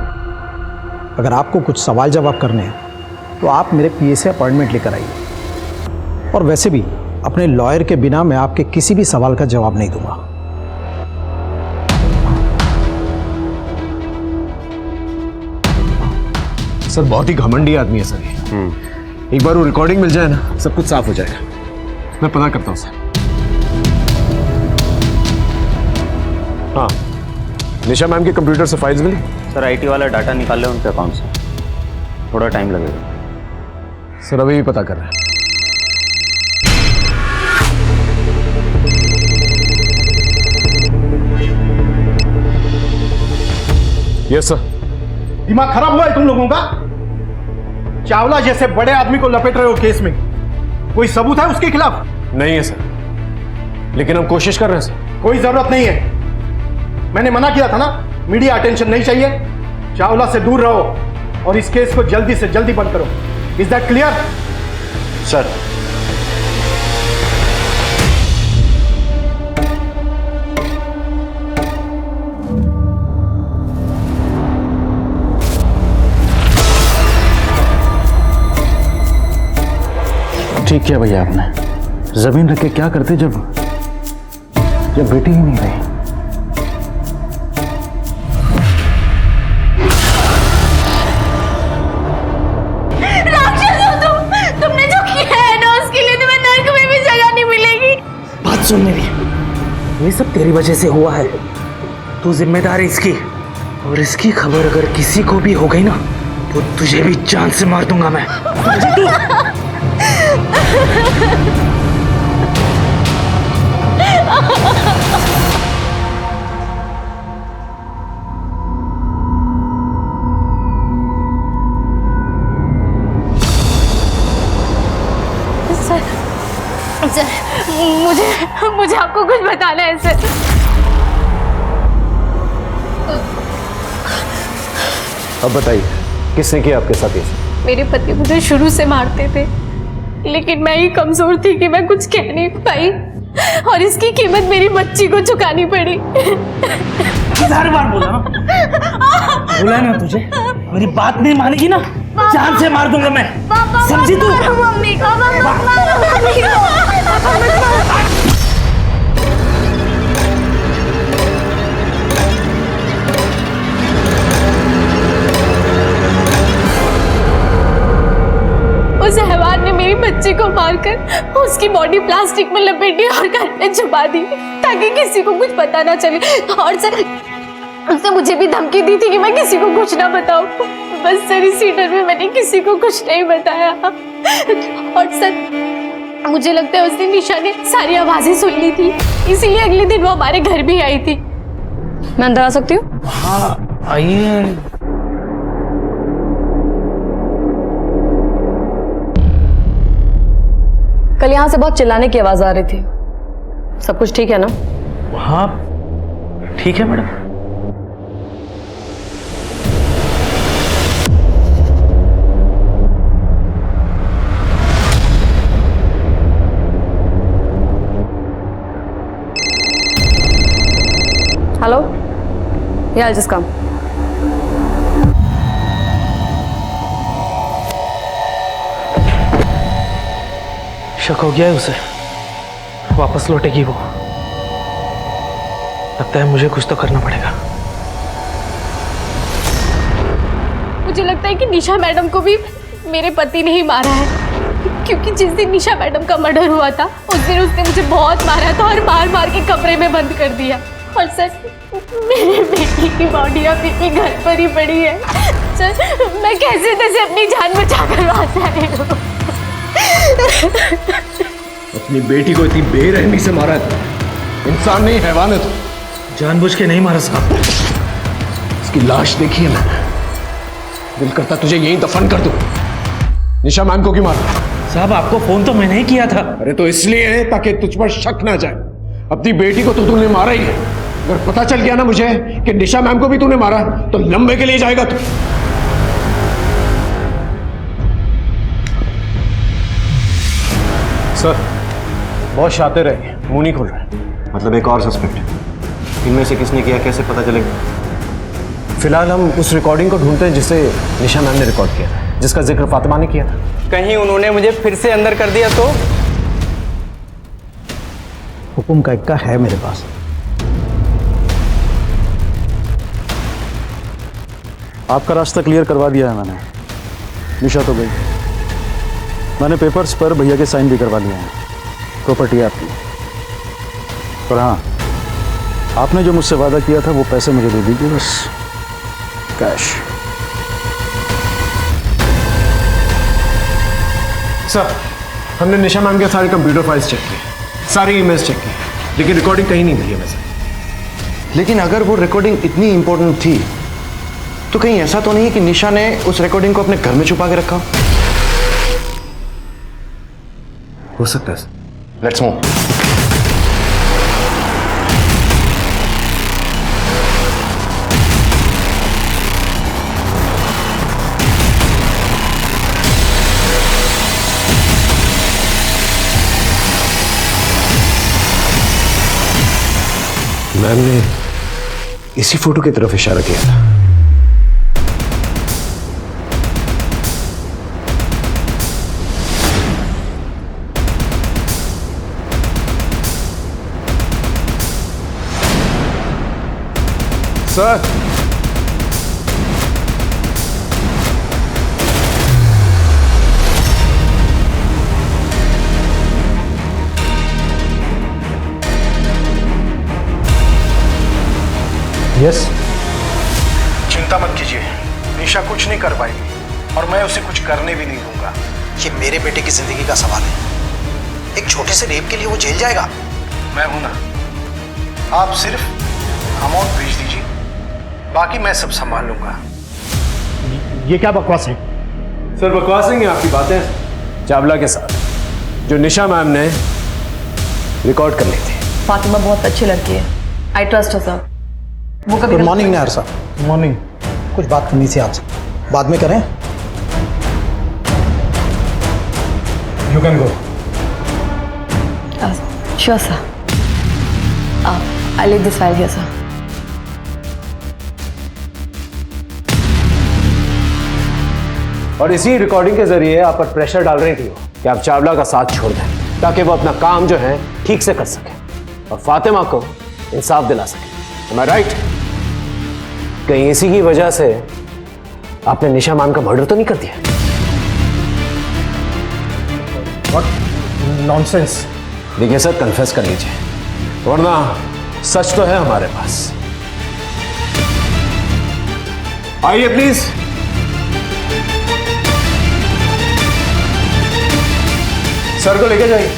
A: अगर आपको कुछ सवाल जवाब करने हैं तो आप मेरे पीए से अपॉइंटमेंट लेकर आइए, और वैसे भी अपने लॉयर के बिना मैं आपके किसी भी सवाल का जवाब नहीं दूंगा।
J: सर बहुत ही घमंडी आदमी है सर ये। एक बार वो रिकॉर्डिंग मिल जाए ना, सब कुछ साफ हो जाएगा। मैं पता करता हूँ सर। हाँ, निशा मैम के कंप्यूटर से फाइल्स मिली?
W: सर आईटी वाला डाटा निकाल ले उनके अकाउंट से, थोड़ा टाइम लगेगा।
J: सर अभी भी पता कर रहे हैं। Yes sir.
A: दिमाग खराब हुआ है तुम लोगों का? चावला जैसे बड़े आदमी को लपेट रहे हो केस में, कोई सबूत है उसके खिलाफ?
J: नहीं है सर, लेकिन हम कोशिश कर रहे हैं सर।
A: कोई जरूरत नहीं है, मैंने मना किया था ना, मीडिया अटेंशन नहीं चाहिए। चावला से दूर रहो और इस केस को जल्दी से जल्दी बंद करो। Is that clear?
E: सर
L: ठीक किया भैया आपने। जमीन रख के क्या करते जब बेटी ही नहीं रही।
U: राक्षस हो तुमने जो किया है ना, उसके लिए तुम्हें नर्क में भी जगह नहीं मिलेगी।
O: बात सुन मेरी, ये सब तेरी वजह से हुआ है। तू जिम्मेदार है इसकी, और इसकी खबर अगर किसी को भी हो गई ना तो तुझे भी जान से मार दूंगा मैं।
U: सर, मुझे आपको कुछ बताना है सर।
J: अब बताइए किसने किया आपके साथ ये?
U: मेरे पति मुझे शुरू से मारते थे, लेकिन मैं ही कमजोर थी कि मैं कुछ कह नहीं पाई, और इसकी कीमत मेरी बच्ची को चुकानी पड़ी।
O: 1000 बार बोला बोला ना तुझे, मेरी बात नहीं मानेगी ना जान से मार दूंगा मैं, समझी तू?
U: मम्मी को उस हैवान ने मेरी बच्ची को मारकर उसकी बॉडी प्लास्टिक में लपेटी और घर में छुपा दी ताकि किसी को कुछ पता ना चले। और सर उसने मुझे भी धमकी दी थी कि मैं किसी को कुछ ना बताऊं। बस सर इसी डर में मैंने किसी को कुछ नहीं बताया। और सर मुझे लगता है उस दिन निशा ने सारी आवाजें सुन ली थी, इसीलिए अगले दिन वो हमारे घर भी आई थी।
T: मैं अंदर आ सकती हूँ?
O: हाँ आइए।
T: कल यहाँ से बहुत चिल्लाने की आवाज आ रही थी, सब कुछ ठीक है ना?
O: हाँ ठीक है मैडम।
T: हेलो, या जिस काम
O: शक हो गया है उसे, वापस लौटेगी वो। लगता है मुझे कुछ तो करना पड़ेगा।
U: मुझे लगता है कि निशा मैडम को भी मेरे पति ने ही मारा है, क्योंकि जिस दिन निशा मैडम का मर्डर हुआ था उस दिन उसने मुझे बहुत मारा था और मार मार के कमरे में बंद कर दिया। और सर मेरे बेटी की बॉडी अभी भी घर पर ही पड़ी है।
T: सर, मैं कैसे तैसे अपनी जान बचा कर वापस आई हूँ।
J: अपनी बेटी को इतनी बेरहमी से मारा है, इंसान नहीं हैवान है। तो
L: जानबूझ के नहीं मारा साहब।
J: इसकी लाश देखी है मैंने, दिल करता तुझे यहीं दफन कर दूं। निशा मैम को क्यों मारा?
L: साहब आपको फोन तो मैंने ही किया था।
J: अरे तो इसलिए है ताकि तुझ पर शक ना जाए। अपनी बेटी को तो तूने मारा ही है, अगर पता चल गया ना मुझे कि निशा मैम को भी तूने मारा तो लंबे के लिए जाएगा तू।
V: सर, बहुत शातिर है, मुंह नहीं खोल रहा।
E: मतलब एक और सस्पेक्ट, इनमें से किसने किया कैसे पता चलेगा?
J: फिलहाल हम उस रिकॉर्डिंग को ढूंढते हैं जिसे निशा मैम ने रिकॉर्ड किया था, जिसका जिक्र फातिमा ने किया था।
G: कहीं उन्होंने मुझे फिर से अंदर कर दिया तो?
A: हुक्म का इक्का है मेरे पास।
L: आपका रास्ता क्लियर करवा दिया है मैंने। निशा तो गई, मैंने पेपर्स पर भैया के साइन भी करवा लिए हैं, प्रॉपर्टी है आपकी। पर हाँ, आपने जो मुझसे वादा किया था वो पैसे मुझे दे दीजिए बस, कैश।
J: सर, हमने निशा मैम के सारे कंप्यूटर फाइल्स चेक किए, सारी ईमेल्स चेक की, लेकिन रिकॉर्डिंग कहीं नहीं मिली है वैसे।
E: लेकिन अगर वो रिकॉर्डिंग इतनी इंपॉर्टेंट थी तो कहीं ऐसा तो नहीं कि निशा ने उस रिकॉर्डिंग को अपने घर में छुपा के रखा?
J: हो सकता है।
E: Let's move.
J: मैम ने इसी फोटो की तरफ इशारा किया था। Sir,
A: yes.
L: चिंता मत कीजिए, निशा कुछ नहीं कर पाएगी और मैं उसे कुछ करने भी नहीं दूंगा।
A: ये मेरे बेटे की जिंदगी का सवाल है। एक छोटे से रेप के लिए वो जेल जाएगा?
L: मैं हूं ना, आप सिर्फ अमाउंट भेज दीजिए, बाकी मैं सब संभाल लूंगा।
J: ये क्या बकवास है? सर, बकवास नहीं है आपकी बातें चावला के साथ, जो निशा मैम ने रिकॉर्ड कर ली थी।
T: फातिमा बहुत अच्छी लड़की है, आई ट्रस्ट हर सर। वो कभी
A: गुड मॉर्निंग नायर साहब। मॉर्निंग। कुछ बात करनी थी आपसे, बाद में करें? You can go.
T: Sure sir, I leave this file here sir.
J: और इसी रिकॉर्डिंग के जरिए आप पर प्रेशर डाल रही थी कि आप चावला का साथ छोड़ दें, ताकि वो अपना काम जो है ठीक से कर सके और फातिमा को इंसाफ दिला सके। Am I right? कहीं इसी की वजह से आपने निशा मैम का मर्डर तो नहीं कर दिया?
A: नॉनसेंस।
J: देखिए सर, कन्फेस कर लीजिए, वरना सच तो है हमारे पास। आइए प्लीज। सर को लेके जाइए,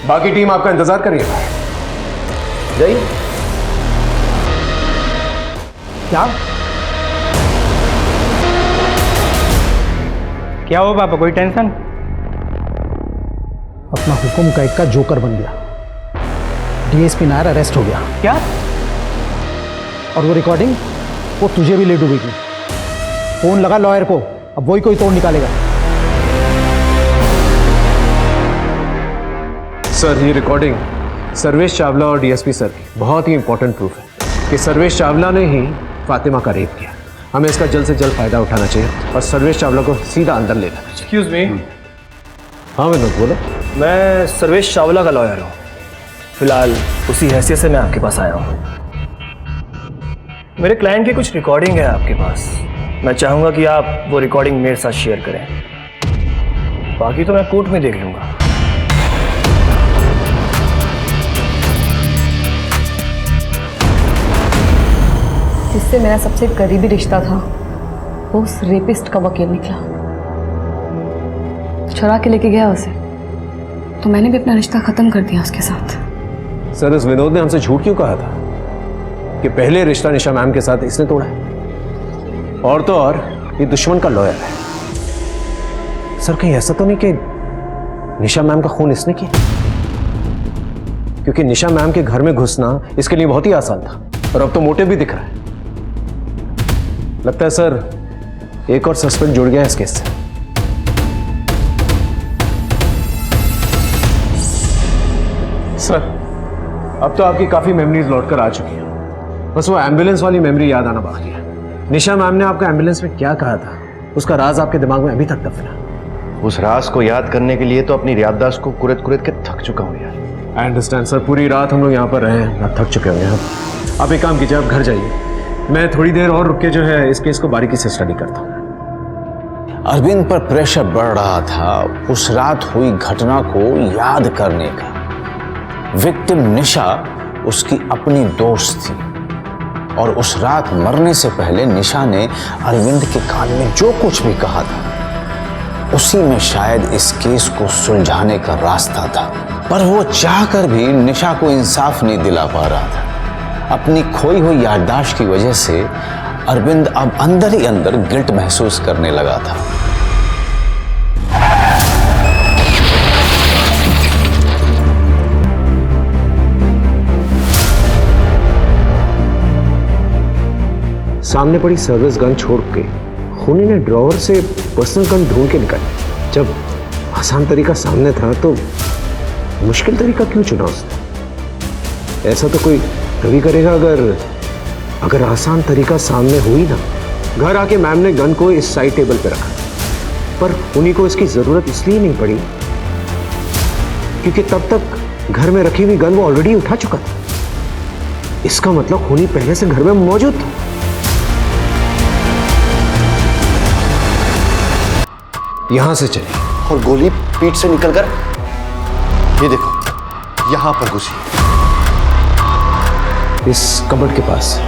J: बाकी टीम आपका इंतजार कर रही है। जाइए।
D: क्या हुआ पापा, कोई टेंशन?
A: अपना हुक्म का इक्का जोकर बन गया। डीएसपी नायर अरेस्ट हो गया।
D: क्या?
A: और वो रिकॉर्डिंग, वो तुझे भी ले डूबेगी। फोन लगा लॉयर को, अब वही कोई तोड़ निकालेगा।
J: सर, ये रिकॉर्डिंग सर्वेश चावला और डीएसपी सर की बहुत ही इंपॉर्टेंट प्रूफ है कि सर्वेश चावला ने ही फातिमा का रेप किया। हमें इसका जल्द से जल्द फायदा उठाना चाहिए और सर्वेश चावला को सीधा अंदर ले जाना चाहिए।
L: Excuse me.
J: हाँ विनोद, बोलो।
L: मैं सर्वेश चावला का लॉयर हूँ, फिलहाल उसी हैसियत से मैं आपके पास आया हूँ। मेरे क्लाइंट की कुछ रिकॉर्डिंग है आपके पास, मैं चाहूँगा कि आप वो रिकॉर्डिंग मेरे साथ शेयर करें, बाकी तो मैं कोर्ट में देख लूँगा।
T: जिससे मेरा सबसे करीबी रिश्ता था, वो उस रेपिस्ट का वकील निकला, चुरा के लेके गया उसे, तो मैंने भी अपना रिश्ता खत्म कर दिया उसके साथ।
J: सर, इस विनोद ने हमसे झूठ क्यों कहा था कि पहले रिश्ता निशा मैम के साथ इसने तोड़ा है? और तो और ये दुश्मन का लॉयर है। सर, कहीं ऐसा तो नहीं कि निशा मैम का खून इसने किया? क्योंकि निशा मैम के घर में घुसना इसके लिए बहुत ही आसान था, और अब तो मोटिव भी दिख रहा है। लगता है सर एक और सस्पेक्ट जुड़ गया है इस केस से। सर, अब तो आपकी काफी मेमोरीज लौटकर आ चुकी हैं, बस वो एम्बुलेंस वाली मेमोरी याद आना बाकी है। निशा मैम ने आपको एम्बुलेंस में क्या कहा था, उसका राज आपके दिमाग में अभी तक दफन है।
E: उस राज को याद करने के लिए तो अपनी याददाश्त को कुरेद कुरेद के थक चुका हूं यार।
J: आई अंडरस्टैंड सर, पूरी रात हम लोग यहाँ पर रहे हैं, आप थक चुके होंगे। आप एक काम कीजिए, आप घर जाइए, मैं थोड़ी देर और रुक के जो है इस केस को बारीकी से स्टडी करता हूँ।
V: अरविंद पर प्रेशर बढ़ रहा था उस रात हुई घटना को याद करने का। विक्टिम निशा उसकी अपनी दोस्त थी, और उस रात मरने से पहले निशा ने अरविंद के कान में जो कुछ भी कहा था, उसी में शायद इस केस को सुलझाने का रास्ता था। पर वो चाहकर भी निशा को इंसाफ नहीं दिला पा रहा था। अपनी खोई हुई याददाश्त की वजह से अरविंद अब अंदर ही अंदर गिल्ट महसूस करने लगा था।
J: सामने पड़ी सर्विस गन छोड़ के खूनी ने ड्रॉवर से पर्सनल गन ढूंढ के निकाली। जब आसान तरीका सामने था तो मुश्किल तरीका क्यों चुना उसने? ऐसा तो कोई तभी करेगा अगर आसान तरीका सामने हुई ना। घर आके मैम ने गन को इस साइड टेबल पे रखा, पर खूनी को इसकी जरूरत इसलिए नहीं पड़ी क्योंकि तब तक घर में रखी हुई गन वो ऑलरेडी उठा चुका था। इसका मतलब खूनी पहले से घर में मौजूद था। यहां से चली
E: और गोली पीठ से निकलकर ये देखो यहां पर घुसी,
J: इस कबर्ड के पास।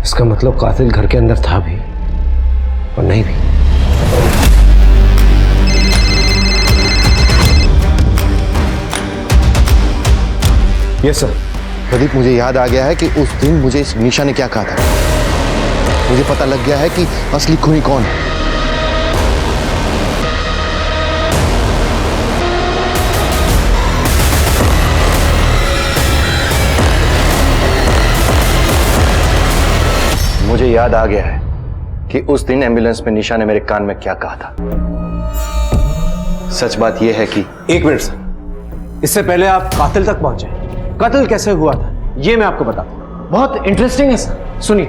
J: इसका मतलब कातिल घर के अंदर था भी और नहीं भी।
E: Yes sir. प्रदीप, मुझे याद आ गया है कि उस दिन मुझे इस निशा ने क्या कहा था। मुझे पता लग गया है कि असली खूनी कौन है। मुझे याद आ गया है कि उस दिन एम्बुलेंस में निशा ने मेरे कान में क्या कहा था। सच बात यह है कि
J: एक मिनट सर, इससे पहले आप कातिल तक पहुंचे। कत्ल कैसे हुआ था ये मैं आपको बताता हूं, बहुत इंटरेस्टिंग है सर। सुनिए,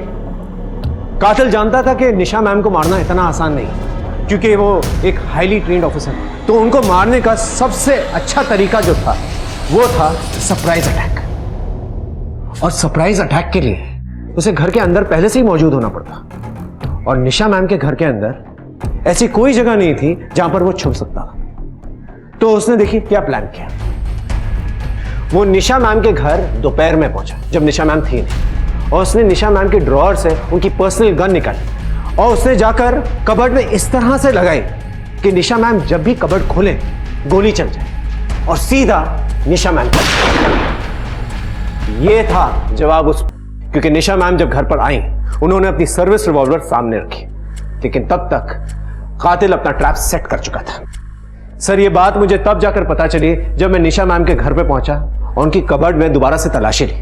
J: कातिल जानता था कि निशा मैम को मारना इतना आसान नहीं, क्योंकि वो एक हाईली ट्रेन्ड ऑफिसर था। तो उनको मारने का सबसे अच्छा तरीका जो था वो था सरप्राइज अटैक। और सरप्राइज अटैक के लिए उसे घर के अंदर पहले से ही मौजूद होना पड़ता, और निशा मैम के घर के अंदर ऐसी कोई जगह नहीं थी जहां पर वो छुप सकता था। तो उसने देखिए क्या प्लान किया। वो निशा मैम के घर दोपहर में पहुंचा जब निशा मैम थी नहीं, और उसने निशा मैम के ड्रॉअर से उनकी पर्सनल गन निकाली और उसने जाकर कबर्ड में इस तरह से लगाई कि निशा मैम जब भी कबर्ड खोले गोली चल जाए और सीधा निशा मैम पर। यह था जवाब उस, क्योंकि निशा मैम जब घर पर आई उन्होंने अपनी सर्विस रिवॉल्वर सामने रखी, लेकिन तब तक कातिल अपना ट्रैप सेट कर चुका था। सर, ये बात मुझे तब जाकर पता चली जब मैं निशा मैम के घर पे पहुंचा और उनकी कबर्ड में दोबारा से तलाशी ली।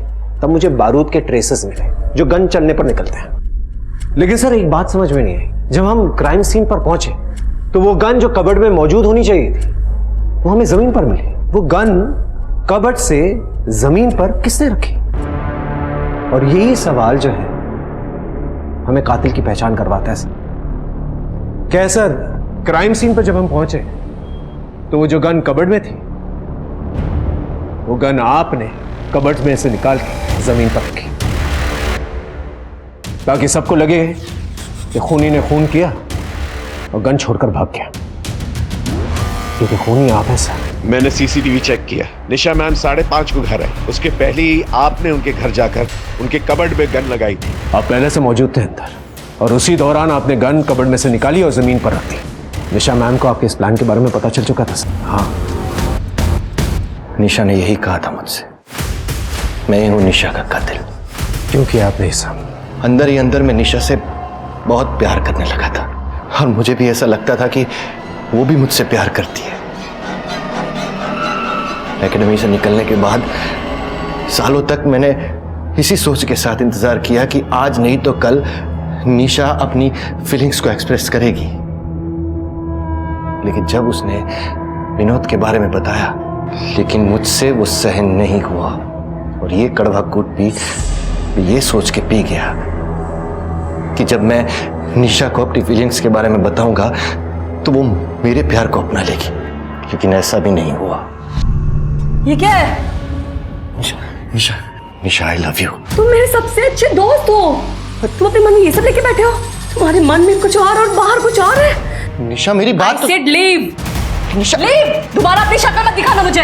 J: तब मुझे बारूद के ट्रेसेस मिले जो गन चलने पर निकलते हैं। लेकिन सर, एक बात समझ में नहीं आई। जब हम क्राइम सीन पर पहुंचे तो वो गन जो कबर्ड में मौजूद होनी चाहिए थी वो हमें जमीन पर मिली। वो गन कबर्ड से जमीन पर किसने रखी? और यही सवाल जो है हमें कातिल की पहचान करवाता है। क्या है सर, क्राइम सीन पर जब हम पहुंचे तो वो जो गन कबर्ड में थी, वो गन आपने कबर्ड में से निकाल के जमीन पर रखी ताकि सबको लगे कि खूनी ने खून किया और गन छोड़कर भाग गया, क्योंकि खूनी आप है सर।
H: मैंने सीसीटीवी चेक किया। निशा मैम 5:30 को घर आई। उसके पहले ही आपने उनके घर जाकर उनके कबर्ड में गन लगाई थी।
J: आप पहले से मौजूद थे अंदर और उसी दौरान आपने गन कबर्ड में से निकाली और जमीन पर रख दी। निशा मैम को आपके इस प्लान के बारे में पता चल चुका था सर?
N: हाँ, निशा ने यही कहा था मुझसे, मैं ही हूं निशा का कातिल।
J: क्यों किया आपने ऐसा?
N: अंदर ही अंदर मैं निशा से बहुत प्यार करने लगा था और मुझे भी ऐसा लगता था कि वो भी मुझसे प्यार करती है। एकेडमी से निकलने के बाद सालों तक मैंने इसी सोच के साथ इंतजार किया कि आज नहीं तो कल निशा अपनी फीलिंग्स को एक्सप्रेस करेगी। लेकिन जब उसने विनोद के बारे में बताया, लेकिन मुझसे वो सहन नहीं हुआ और ये कड़वा कूट भी ये सोच के पी गया कि जब मैं निशा को अपनी फीलिंग्स के बारे में बताऊंगा तो वो मेरे प्यार को अपना लेगी। लेकिन ऐसा भी नहीं हुआ।
T: ये क्या है?
N: निशा, निशा आई लव यू।
T: तुम मेरे सबसे अच्छे दोस्त हो, तुम अपने मन में ये सब लेके बैठे हो? तुम्हारे मन में कुछ और बाहर कुछ और है।
N: निशा मेरी बात
T: I said leave. Nisha leave. दोबारा अपनी शक्ल मत दिखाना मुझे।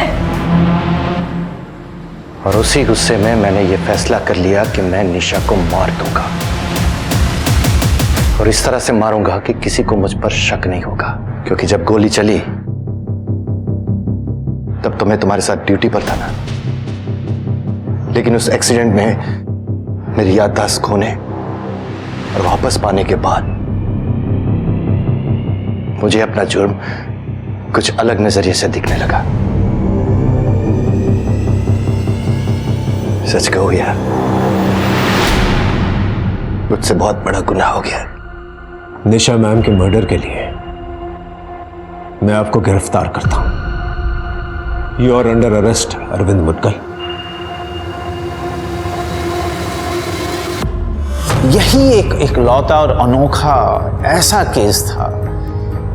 N: और उसी गुस्से में मैंने ये फैसला कर लिया कि मैं निशा को मार दूंगा और इस तरह से मारूंगा कि किसी को मुझ पर शक नहीं होगा। क्योंकि जब गोली चली तब तो मैं तुम्हारे साथ ड्यूटी पर था ना, लेकिन उस एक्सीडेंट में मेरी याददाश्त खोने और वापस पाने के बाद मुझे अपना जुर्म कुछ अलग नजरिए से दिखने लगा। सच कहो यार, मुझसे बहुत बड़ा गुनाह हो गया।
J: निशा मैम के मर्डर के लिए मैं आपको गिरफ्तार करता हूं। You are under arrest Arvind Mudgal.
V: यही एक लौता और अनोखा ऐसा केस था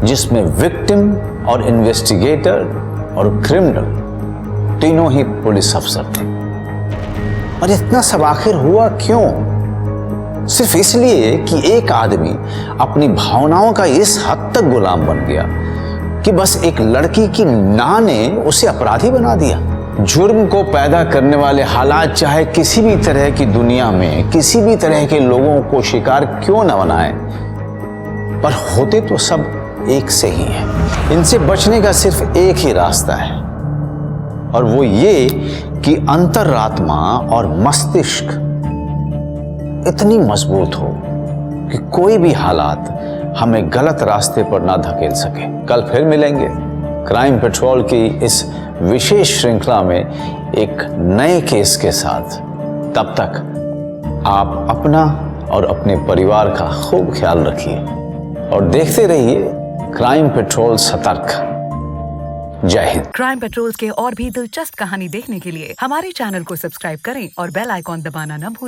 V: जिसमें विक्टिम और इन्वेस्टिगेटर और क्रिमिनल तीनों ही पुलिस अफसर थे। और इतना सब आखिर हुआ क्यों? सिर्फ इसलिए कि एक आदमी अपनी भावनाओं का इस हद तक गुलाम बन गया कि बस एक लड़की की ना ने उसे अपराधी बना दिया। जुर्म को पैदा करने वाले हालात चाहे किसी भी तरह की दुनिया में किसी भी तरह के लोगों को शिकार क्यों न बनाए, पर होते तो सब एक से ही हैं। इनसे बचने का सिर्फ एक ही रास्ता है और वो ये कि अंतरात्मा और मस्तिष्क इतनी मजबूत हो कि कोई भी हालात हमें गलत रास्ते पर ना धकेल सके। कल फिर मिलेंगे क्राइम पेट्रोल की इस विशेष श्रृंखला में एक नए केस के साथ। तब तक आप अपना और अपने परिवार का खूब ख्याल रखिए और देखते रहिए क्राइम पेट्रोल सतर्क। जय हिंद।
I: क्राइम पेट्रोल के और भी दिलचस्प कहानी देखने के लिए हमारे चैनल को सब्सक्राइब करें और बेल आइकॉन दबाना न भूलें।